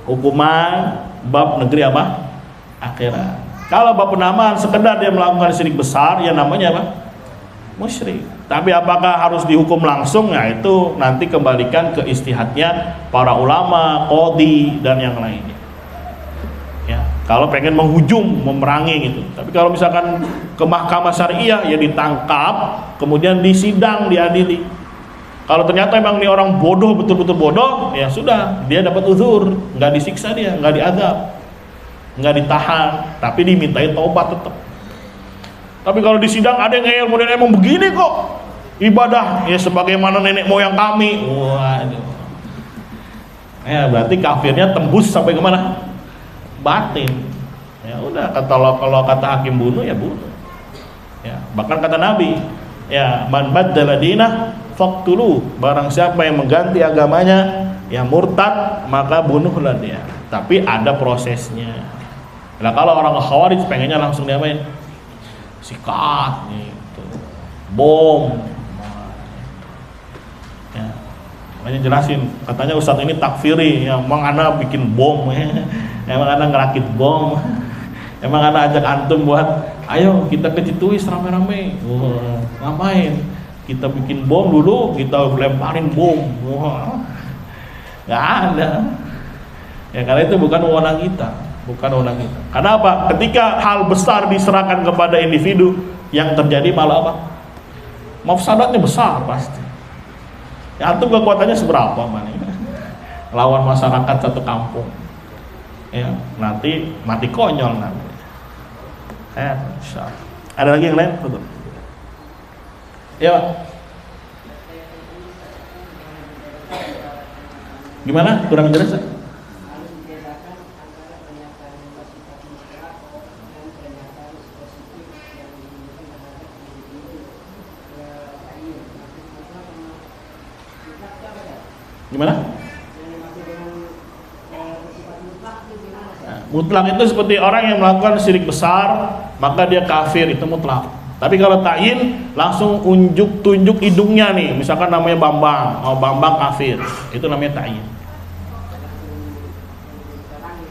Hukuman, bab negeri apa? Akhirat. Kalau bab penamaan sekedar dia melakukan syirik besar, ya namanya apa? Musyrik. Tapi apakah harus dihukum langsung? Ya itu nanti kembalikan ke istihadnya para ulama, qadhi dan yang lainnya. Ya, kalau pengen menghujum, memerangi gitu. Tapi kalau misalkan ke mahkamah syariah, ya ditangkap, kemudian disidang, diadili. Kalau ternyata emang nih orang bodoh, betul-betul bodoh, ya sudah, dia dapat uzur, nggak disiksa dia, nggak diadab, nggak ditahan, tapi dimintain taubat tetap. Tapi kalau di sidang ada yang ngeyel, kemudian emang begini kok ibadah, ya sebagaimana nenek moyang kami. Waduh. Ya berarti kafirnya tembus sampai kemana? Batin. Ya udah, kalau kata hakim bunuh ya bunuh. Ya, bahkan kata Nabi, ya man baddala dinah faqtulu, barang siapa yang mengganti agamanya, yang murtad, maka bunuhlah dia. Tapi ada prosesnya. Nah, kalau orang Khawarij pengennya langsung diapain? Sikat gitu. Bom. Ya. Makanya jelasin, katanya Ustadz ini takfiri, ya, emang ana bikin bom, emang ana ngerakit bom, emang ana ajak antum buat, ayo kita ke Cituis rame-rame, ngapain? Kita bikin bom dulu, kita lemparin bom, nggak ada. Ya karena itu bukan wewenang kita, bukan wewenang kita. Karena apa? Ketika hal besar diserahkan kepada individu, yang terjadi malah apa? Mafsadatnya besar pasti. Ya antum kekuatannya seberapa man? Lawan masyarakat satu kampung. Ya, nanti mati konyol nanti. Ada lagi yang lain? Betul. Ya, Pak. Gimana? Kurang jelas? Gimana? Nah, mutlak itu seperti orang yang melakukan syirik besar, maka dia kafir, itu mutlak. Tapi kalau ta'yin, langsung tunjuk hidungnya nih, misalkan namanya Bambang, Bambang kafir, itu namanya ta'yin.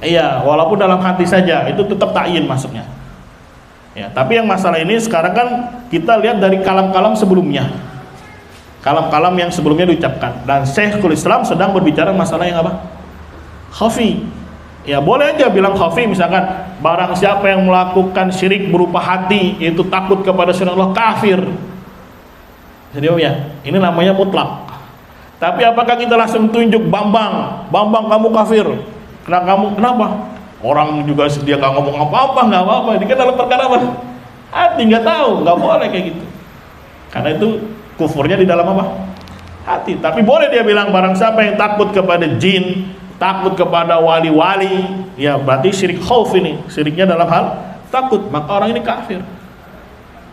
Iya, walaupun dalam hati saja, itu tetap ta'yin masuknya. Ya, tapi yang masalah ini sekarang kan kita lihat dari kalam-kalam sebelumnya. Kalam-kalam yang sebelumnya diucapkan, dan Syekhul Islam sedang berbicara masalah yang apa? Khafi. Ya boleh aja bilang khafi, misalkan barang siapa yang melakukan syirik berupa hati, yaitu takut kepada selain Allah, kafir. Jadi ya, ini namanya mutlak. Tapi apakah kita langsung tunjuk Bambang kamu kafir? Kenapa? Orang juga dia nggak ngomong apa-apa, nggak apa-apa. Ini kan dalam perkara apa? Hati, nggak tahu, nggak boleh kayak gitu. Karena itu kufurnya di dalam apa? Hati. Tapi boleh dia bilang barang siapa yang takut kepada jin, takut kepada wali-wali, ya berarti syirik khauf ini. Syiriknya dalam hal takut, maka orang ini kafir.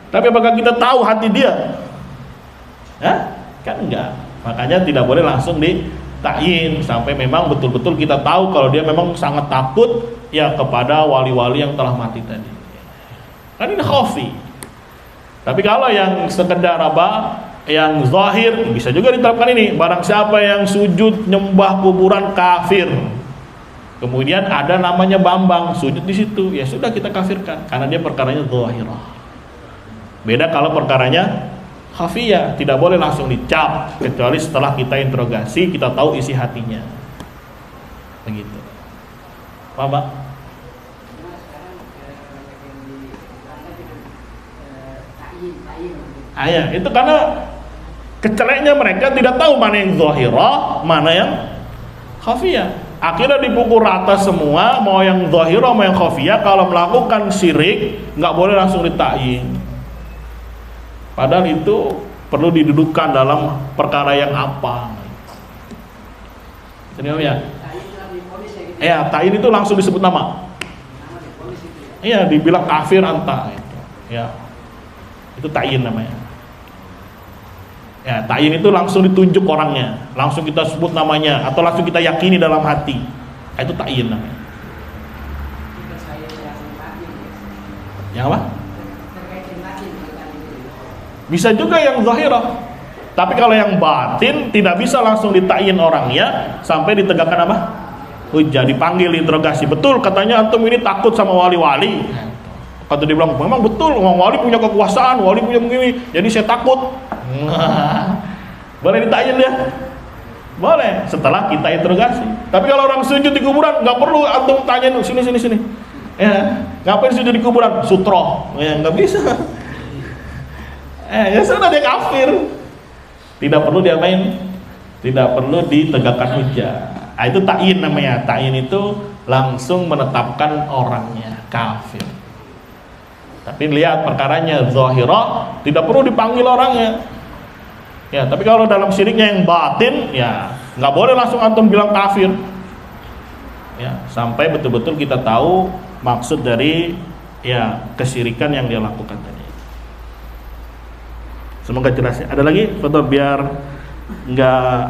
Tapi apakah kita tahu hati dia? Hah? Kan enggak. Makanya tidak boleh langsung ditakyin sampai memang betul-betul kita tahu kalau dia memang sangat takut ya kepada wali-wali yang telah mati tadi. Kan ini khaufi. Tapi kalau yang sekedar apa? Yang zahir bisa juga diterapkan ini. Barang siapa yang sujud nyembah kuburan kafir, kemudian ada namanya Bambang sujud di situ, ya sudah kita kafirkan karena dia perkaranya zahirah. Beda kalau perkaranya khafiyah, tidak boleh langsung dicap kecuali setelah kita interogasi, kita tahu isi hatinya. Begitu. Pak? Ya, itu karena keceleknya mereka tidak tahu mana yang zahirah, mana yang khafiyah. Akhirnya dipukul rata semua, mau yang zahirah mau yang khafiyah. Kalau melakukan syirik nggak boleh langsung ditakyin. Padahal itu perlu didudukan dalam perkara yang apa. Ini ya. Ya, takyin itu langsung disebut nama. Iya, dibilang kafir anta itu. Ya. Itu takyin namanya. Ya, ta'yin itu langsung ditunjuk orangnya, langsung kita sebut namanya, atau langsung kita yakini dalam hati. Itu ta'yin namanya. Yang apa? Bisa juga yang zahirah. Tapi kalau yang batin tidak bisa langsung ditakyin orangnya sampai ditegakkan apa? Hujjah, dipanggil, interogasi. Betul katanya antum ini takut sama wali-wali. Kata dia bilang, memang betul, wali punya kekuasaan, wali punya begini, jadi saya takut. Boleh ditakyin dia? Boleh, setelah kita interogasi. Tapi kalau orang sujud di kuburan, nggak perlu antum tanya sini. Ya, ngapain sujud di kuburan? Sutro, ya nggak bisa. Ya sudah dia kafir. Tidak perlu diapain? Tidak perlu ditegakkan hujjah. Itu takyin namanya. Takyin itu langsung menetapkan orangnya kafir. Tapi lihat perkaranya zahirah, tidak perlu dipanggil orangnya. Ya, tapi kalau dalam syiriknya yang batin, ya nggak boleh langsung antum bilang kafir. Ya, sampai betul-betul kita tahu maksud dari ya kesyirikan yang dia lakukan tadi. Semoga jelas ya. Ada lagi foto biar nggak,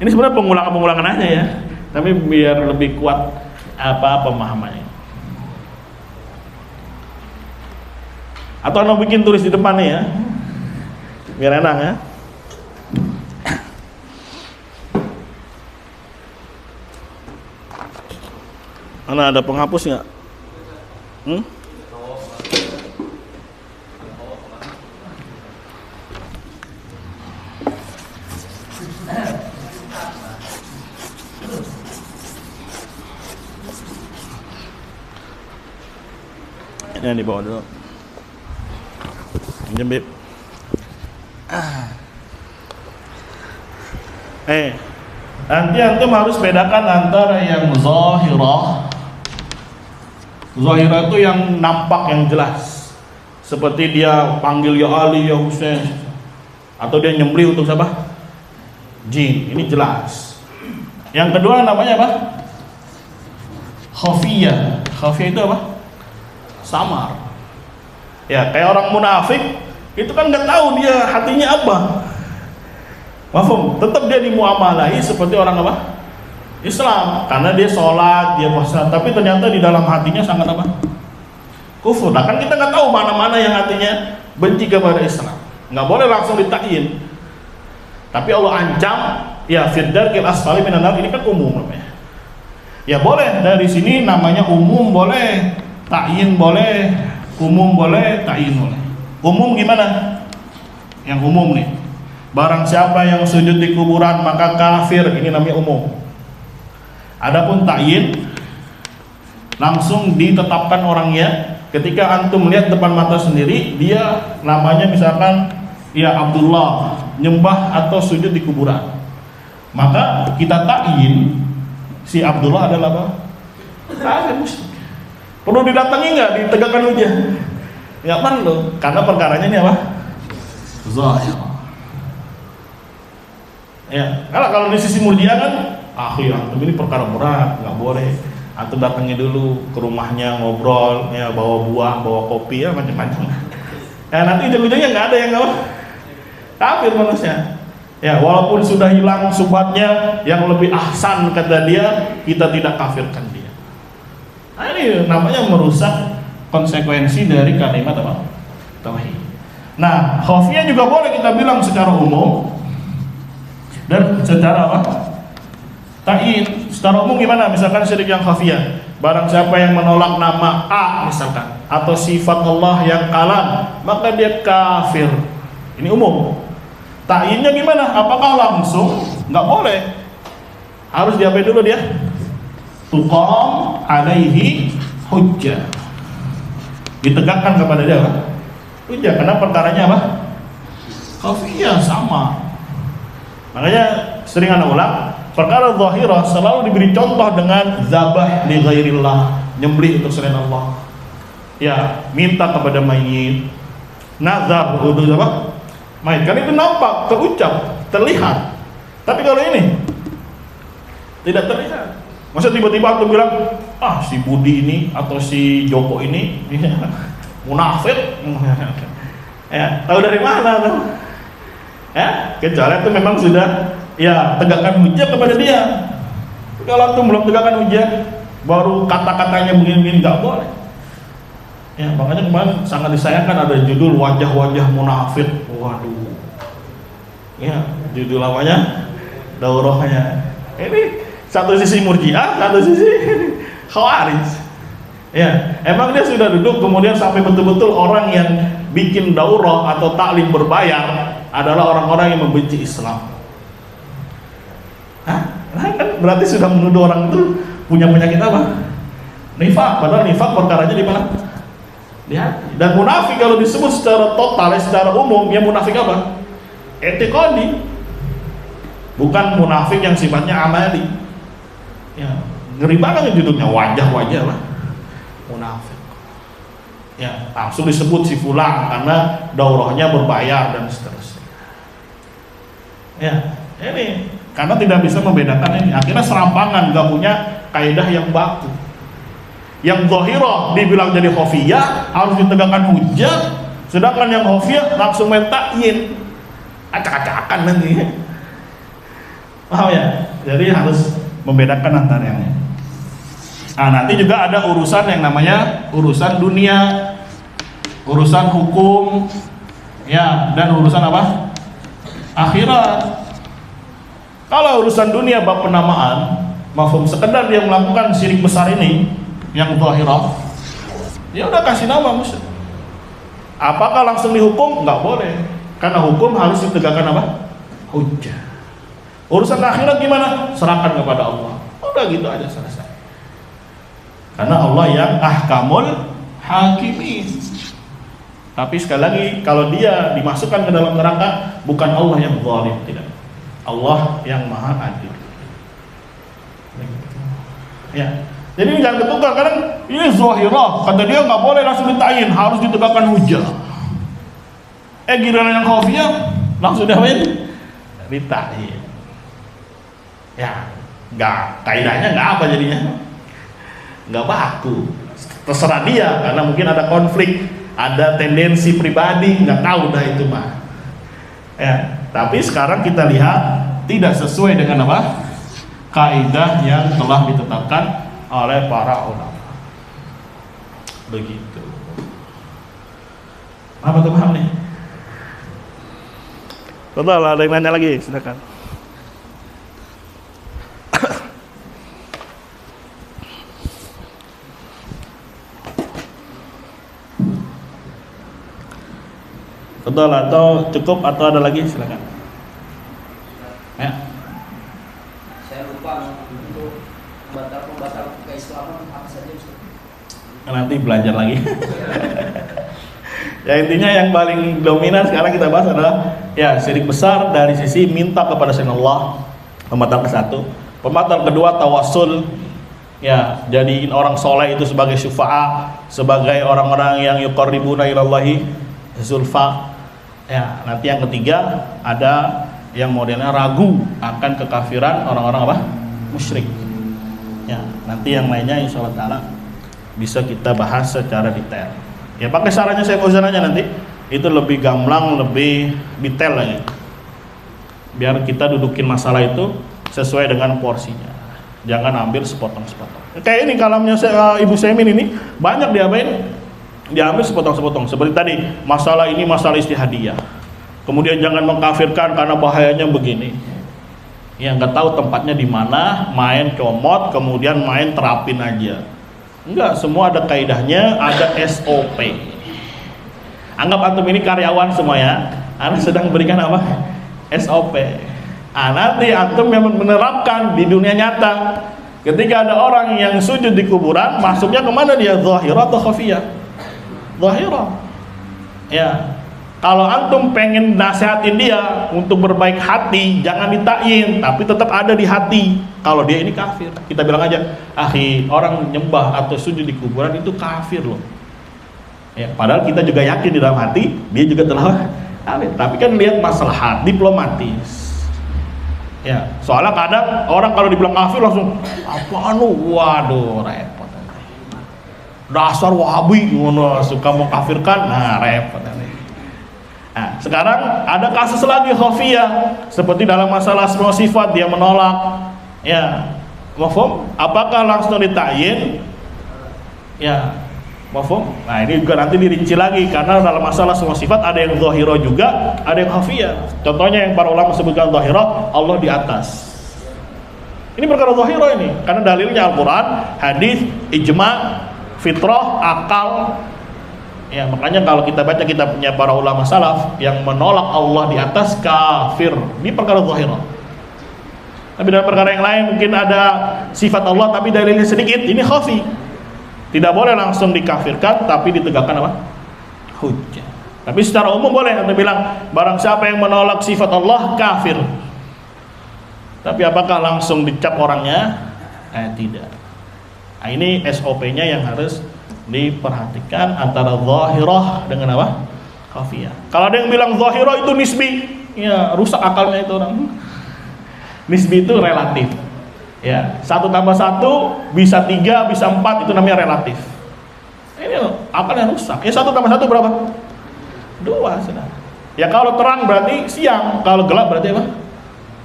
ini sebenarnya pengulangan aja ya, tapi biar lebih kuat pemahamannya. Atau anda bikin tulis di depan nih ya, biar enak ya. Mana ada penghapus nggak? Ini yang dibawa dulu. Pinjam, Bib. Nanti antum harus bedakan antara yang zahirah. Zahirah itu yang nampak, yang jelas. Seperti dia panggil ya Ali, ya Husain, atau dia nyembelih untuk siapa? Jin. Ini jelas. Yang kedua namanya apa? Khafiyah. Khafiyah itu apa? Samar. Ya, kayak orang munafik itu kan nggak tahu dia hatinya apa. Mafhum? Tetap dia dimuamalahi seperti orang apa? Islam, karena dia sholat, dia puasa, tapi ternyata di dalam hatinya sangat apa? Kufur. Nah, kan kita nggak tahu mana-mana yang hatinya benci kepada Islam. Nggak boleh langsung ditakyin. Tapi Allah ancam, ya fid-darkil asfali minan nar, ini kan umum namanya. Ya boleh dari sini namanya umum boleh, takyin boleh, umum boleh, takyin boleh. Umum gimana? Yang umum nih. Barang siapa yang sujud di kuburan maka kafir, ini namanya umum. Adapun takyin langsung ditetapkan orangnya. Ketika antum melihat depan mata sendiri, dia namanya misalkan ya Abdullah, nyembah atau sujud di kuburan, maka kita takyin si Abdullah adalah apa? Kafir musyrik. Perlu didatangi nggak? Ditegakkan hujah? Nggak perlu, karena perkaranya ini apa? Zahir. Ya, kalau di sisi Murji'ah kan, antum ini perkara berat, nggak boleh. Antum datangi dulu ke rumahnya, ngobrol, ya bawa buah, bawa kopi, ya macam-macam. Ya nanti ujung-ujungnya nggak ada yang apa? Kafir manusia. Ya walaupun sudah hilang subhatnya, yang lebih ahsan kata dia, kita tidak kafirkan dia. Nah ini namanya merusak konsekuensi dari kalimat apa? Tauhid. Nah khafiyah juga boleh kita bilang secara umum dan secara apa? Ta'yin. Secara umum gimana? Misalkan syirik yang khafiyah, barang siapa yang menolak nama A misalkan, atau sifat Allah yang kalam, maka dia kafir. Ini umum. Ta'yinnya gimana? Apakah langsung? Nggak boleh. Harus diapain dulu dia? Tuqam alaihi hujjah. Ditegakkan kepada dia apa? Hujjah. Karena perkaranya apa? Khafiyah sama. Makanya sering anak ulang, perkara zahirah selalu diberi contoh dengan zabah li ghairillah, nyembelih untuk selain Allah. Ya, minta kepada mayit, nazar untuk apa? Mayit. Kan itu nampak, terucap, terlihat. Tapi kalau ini tidak terlihat. Masa tiba-tiba aku bilang, si Budi ini atau si Joko ini munafik. Ya, tahu dari mana tuh? Ya, kecuali itu memang sudah ya tegakkan hujah kepada dia. Kalau itu belum tegakkan hujah, baru kata-katanya begini-begini, nggak boleh. Ya, makanya kemarin sangat disayangkan ada judul wajah-wajah munafik. Waduh. Ya, judul namanya daurahnya. Ini satu sisi Murji'ah, satu sisi Khawarij. Ya, emang dia sudah duduk kemudian sampai betul-betul orang yang bikin daurah atau taklim berbayar adalah orang-orang yang membenci Islam. Nah, kan berarti sudah menuduh orang itu punya penyakit apa? Nifaq. Padahal nifaq perkaranya di mana? Di hati. Dan munafik kalau disebut secara total, secara umum, ya munafik apa? Etiqadi. Bukan munafik yang sifatnya amali. Ya, ngeri banget judulnya, wajah-wajah lah. Munafik. Ya, langsung disebut si fulan karena daurahnya berbayar dan seterusnya. Ya, ini karena tidak bisa membedakan ini, akhirnya serampangan, gak punya kaidah yang baku. Yang zahirah dibilang jadi khafiyah harus ditegakkan hujjah, sedangkan yang khafiyah langsung main takyin, acak-acakan nanti. Paham ya? Jadi harus membedakan antara yang ini. Nah, nanti juga ada urusan yang namanya urusan dunia, urusan hukum, ya, dan urusan apa? Akhirat. Kalau urusan dunia bab penamaan, mafhum sekedar dia melakukan syirik besar ini yang zahirah, ya udah kasih nama musyrik. Apakah langsung dihukum? Nggak boleh, karena hukum harus ditegakkan apa? Hujjah. Urusan akhirat gimana? Serahkan kepada Allah. Udah gitu aja, selesai. Karena Allah yang ahkamul hakimin. Tapi sekali lagi, kalau dia dimasukkan ke dalam neraka, bukan Allah yang zalim, tidak. Allah yang maha adil. Ya. Jadi jangan ketukar, kadang ini zahirah, kata dia nggak boleh langsung ditayin, harus ditegakkan hujjah. Giliran yang khafiyah langsung diapain? Ditayin. Ya, nggak, kaidahnya nggak apa jadinya, nggak baku. Terserah dia, karena mungkin ada konflik, ada tendensi pribadi, nggak tahu dah itu mah. Ya, tapi sekarang kita lihat tidak sesuai dengan apa? Kaidah yang telah ditetapkan oleh para ulama. Begitu. Apa tuh, paham nih? Betul, ada yang nanya lagi, silakan. Betul atau cukup atau ada lagi, silakan. Ya. Saya lupa untuk pembatal keislaman apa saja, Ustaz? Nanti belajar lagi. Ya, intinya yang paling dominan sekarang kita bahas adalah ya syirik besar dari sisi minta kepada selain Allah, pembatal ke-1. Pembatal kedua tawassul, ya jadiin orang soleh itu sebagai syufa'a, sebagai orang-orang yang yuqarribuna ilallahi zulfa. Ya, nanti yang ketiga ada yang modelnya ragu akan kekafiran orang-orang apa? Musyrik. Ya, nanti yang lainnya insyaallah taala bisa kita bahas secara detail. Ya, pakai sarannya saya Fauzan aja nanti. Itu lebih gamblang, lebih detail lagi. Biar kita dudukin masalah itu sesuai dengan porsinya. Jangan ambil sepotong-sepotong. Kayak ini kalamnya Ibu Semin ini banyak diambil sepotong-sepotong. Seperti tadi, masalah ini masalah istihadiyah. Kemudian jangan mengkafirkan karena bahayanya begini. Ya nggak tahu tempatnya di mana, main comot, kemudian main terapin aja. Enggak, semua ada kaidahnya, ada SOP. Anggap antum ini karyawan semua ya. Anda sedang berikan apa? SOP. Nanti antum yang menerapkan di dunia nyata. Ketika ada orang yang sujud di kuburan, masuknya kemana dia? Zahirah atau khafiyah? Zahirah. Ya. Kalau antum pengen nasihatin dia untuk berbaik hati, jangan ditakyin, tapi tetap ada di hati. Kalau dia ini kafir, kita bilang aja, akhi, orang nyembah atau sujud di kuburan itu kafir loh. Ya, padahal kita juga yakin di dalam hati, dia juga telah kafir. Tapi kan lihat maslahat diplomatis. Ya, soalnya kadang orang kalau dibilang kafir langsung, apaan lu? Waduh, repot. Dasar Wahabi, ngono suka mengkafirkan, nah repot. Nah, sekarang ada kasus lagi khafiyah, seperti dalam masalah asma sifat dia menolak. Ya, mafhum? Apakah langsung ditakyin? Ya, mafhum? Nah, ini juga nanti dirinci lagi karena dalam masalah asma sifat ada yang zahira juga, ada yang khafiyah. Contohnya yang para ulama sebutkan zahira, Allah di atas. Ini perkara zahira ini, karena dalilnya Al-Qur'an, hadis, ijma', fitrah, akal. Ya, makanya kalau kita baca kitabnya para ulama salaf yang menolak Allah di atas kafir, ini perkara zahirah. Tapi dalam perkara yang lain mungkin ada sifat Allah tapi dalilnya sedikit, ini khafi. Tidak boleh langsung dikafirkan tapi ditegakkan apa? Hujjah. Tapi secara umum boleh Anda bilang barang siapa yang menolak sifat Allah kafir. Tapi apakah langsung dicap orangnya? Tidak. Nah, ini SOP-nya yang harus diperhatikan antara zahirah dengan apa? Khafiyah. Kalau ada yang bilang zahirah itu nisbi, ya rusak akalnya itu orang. Nisbi itu relatif. Ya, 1 tambah 1 bisa 3, bisa 4, itu namanya relatif. Ini akal yang rusak. Ya 1 tambah 1 berapa? 2 sudah. Ya kalau terang berarti siang, kalau gelap berarti apa?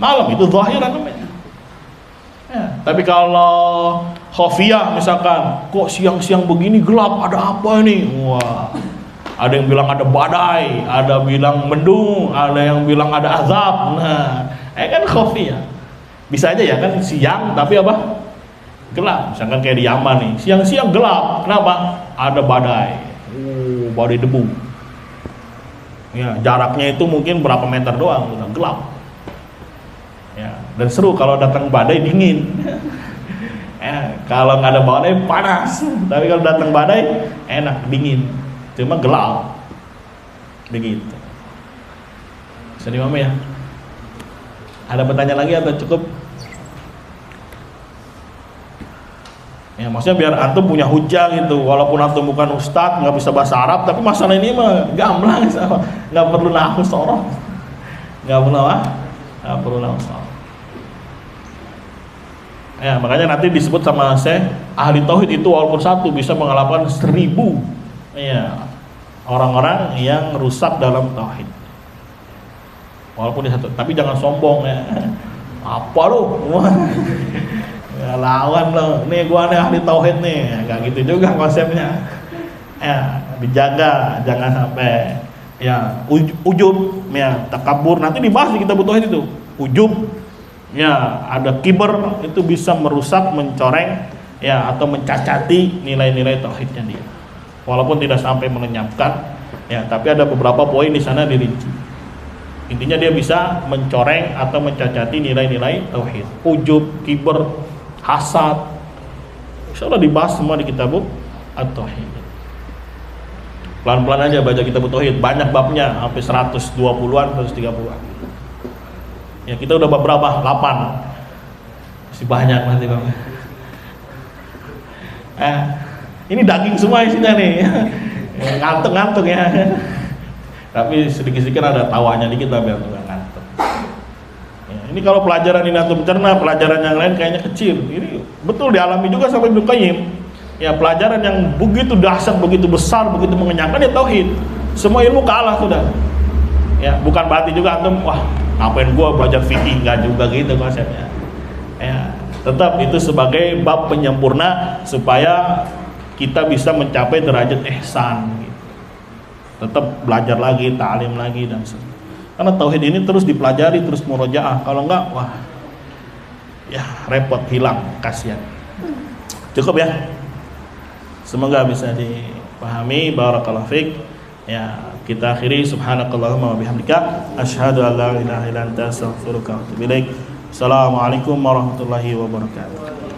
Malam, itu zahiran namanya. Ya, tapi kalau khafiyah misalkan, kok siang-siang begini gelap, ada apa ini? Wah, ada yang bilang ada badai, ada bilang mendung, ada yang bilang ada azab. Nah, kan khafiyah. Bisa aja ya kan siang tapi apa? Gelap. Misalkan kayak di Yaman nih, siang-siang gelap. Kenapa? Ada badai. Badai debu. Ya, jaraknya itu mungkin berapa meter doang, udah gelap. Ya, dan seru kalau datang badai dingin. Kalau nggak ada badai panas. Tapi kalau datang badai enak dingin. Cuma gelap. Begitu. Bisa dimana ya? Ada pertanyaan lagi atau cukup? Ya, maksudnya biar antum punya hujah gitu. Walaupun antum bukan ustadz, nggak bisa bahasa Arab, tapi masalah ini mah gamblang, nggak perlu nahwu sorof, nggak perlu apa? Nggak perlu nahwu sorof. Ya, makanya nanti disebut sama saya ahli tauhid itu walaupun satu bisa mengalahkan 1000 ya orang-orang yang rusak dalam tauhid. Walaupun dia satu, tapi jangan sombong ya. Apa lu? Ya, lawan lo, nih gua nih ahli tauhid nih, nggak gitu juga konsepnya. Ya, dijaga, jangan sampai ya ujub, ya takabur. Nanti dibahas di kitab tauhid itu. Ujub, ya ada kiber, itu bisa merusak, mencoreng, ya atau mencacati nilai-nilai tauhidnya dia. Walaupun tidak sampai melenyapkan, ya tapi ada beberapa poin di sana dirinci. Intinya dia bisa mencoreng atau mencacati nilai-nilai tauhid. Ujub, kiber, hasad, insyaallah dibahas semua di kitab at-tauhid. Pelan-pelan aja baca kitab tauhid, banyak babnya, sampai 120-an, 130-an. Ya kita udah bab berapa? 8. Masih banyak nanti Bang. Ini daging semua isinya nih. Ngantuk-ngantuk ya. Tapi sedikit-sedikit ada tawanya dikit lah biar nggak ngantuk. Ini kalau pelajaran ini antum cerna, pelajaran yang lain kayaknya kecil. Ini betul dialami juga sampai Ibnu Qayyim. Ya pelajaran yang begitu dahsyat, begitu besar, begitu mengenyangkan ya tauhid. Semua ilmu kalah sudah. Ya bukan berarti juga antum wah ngapain gua belajar fikih, enggak juga gitu konsepnya. Ya tetap itu sebagai bab penyempurna supaya kita bisa mencapai derajat ihsan. Gitu. Tetap belajar lagi, ta'lim lagi dan sebagainya. Karena tauhid ini terus dipelajari, terus murojaah. Kalau enggak, wah, ya repot, hilang, kasihan. Cukup ya. Semoga bisa dipahami. Barakallahu fiik. Ya, kita akhiri. Subhanakallahumma wa bihamdika, asyhadu an la ilaha illa anta, astaghfiruka wa atubu ilaik. Assalamualaikum warahmatullahi wabarakatuh.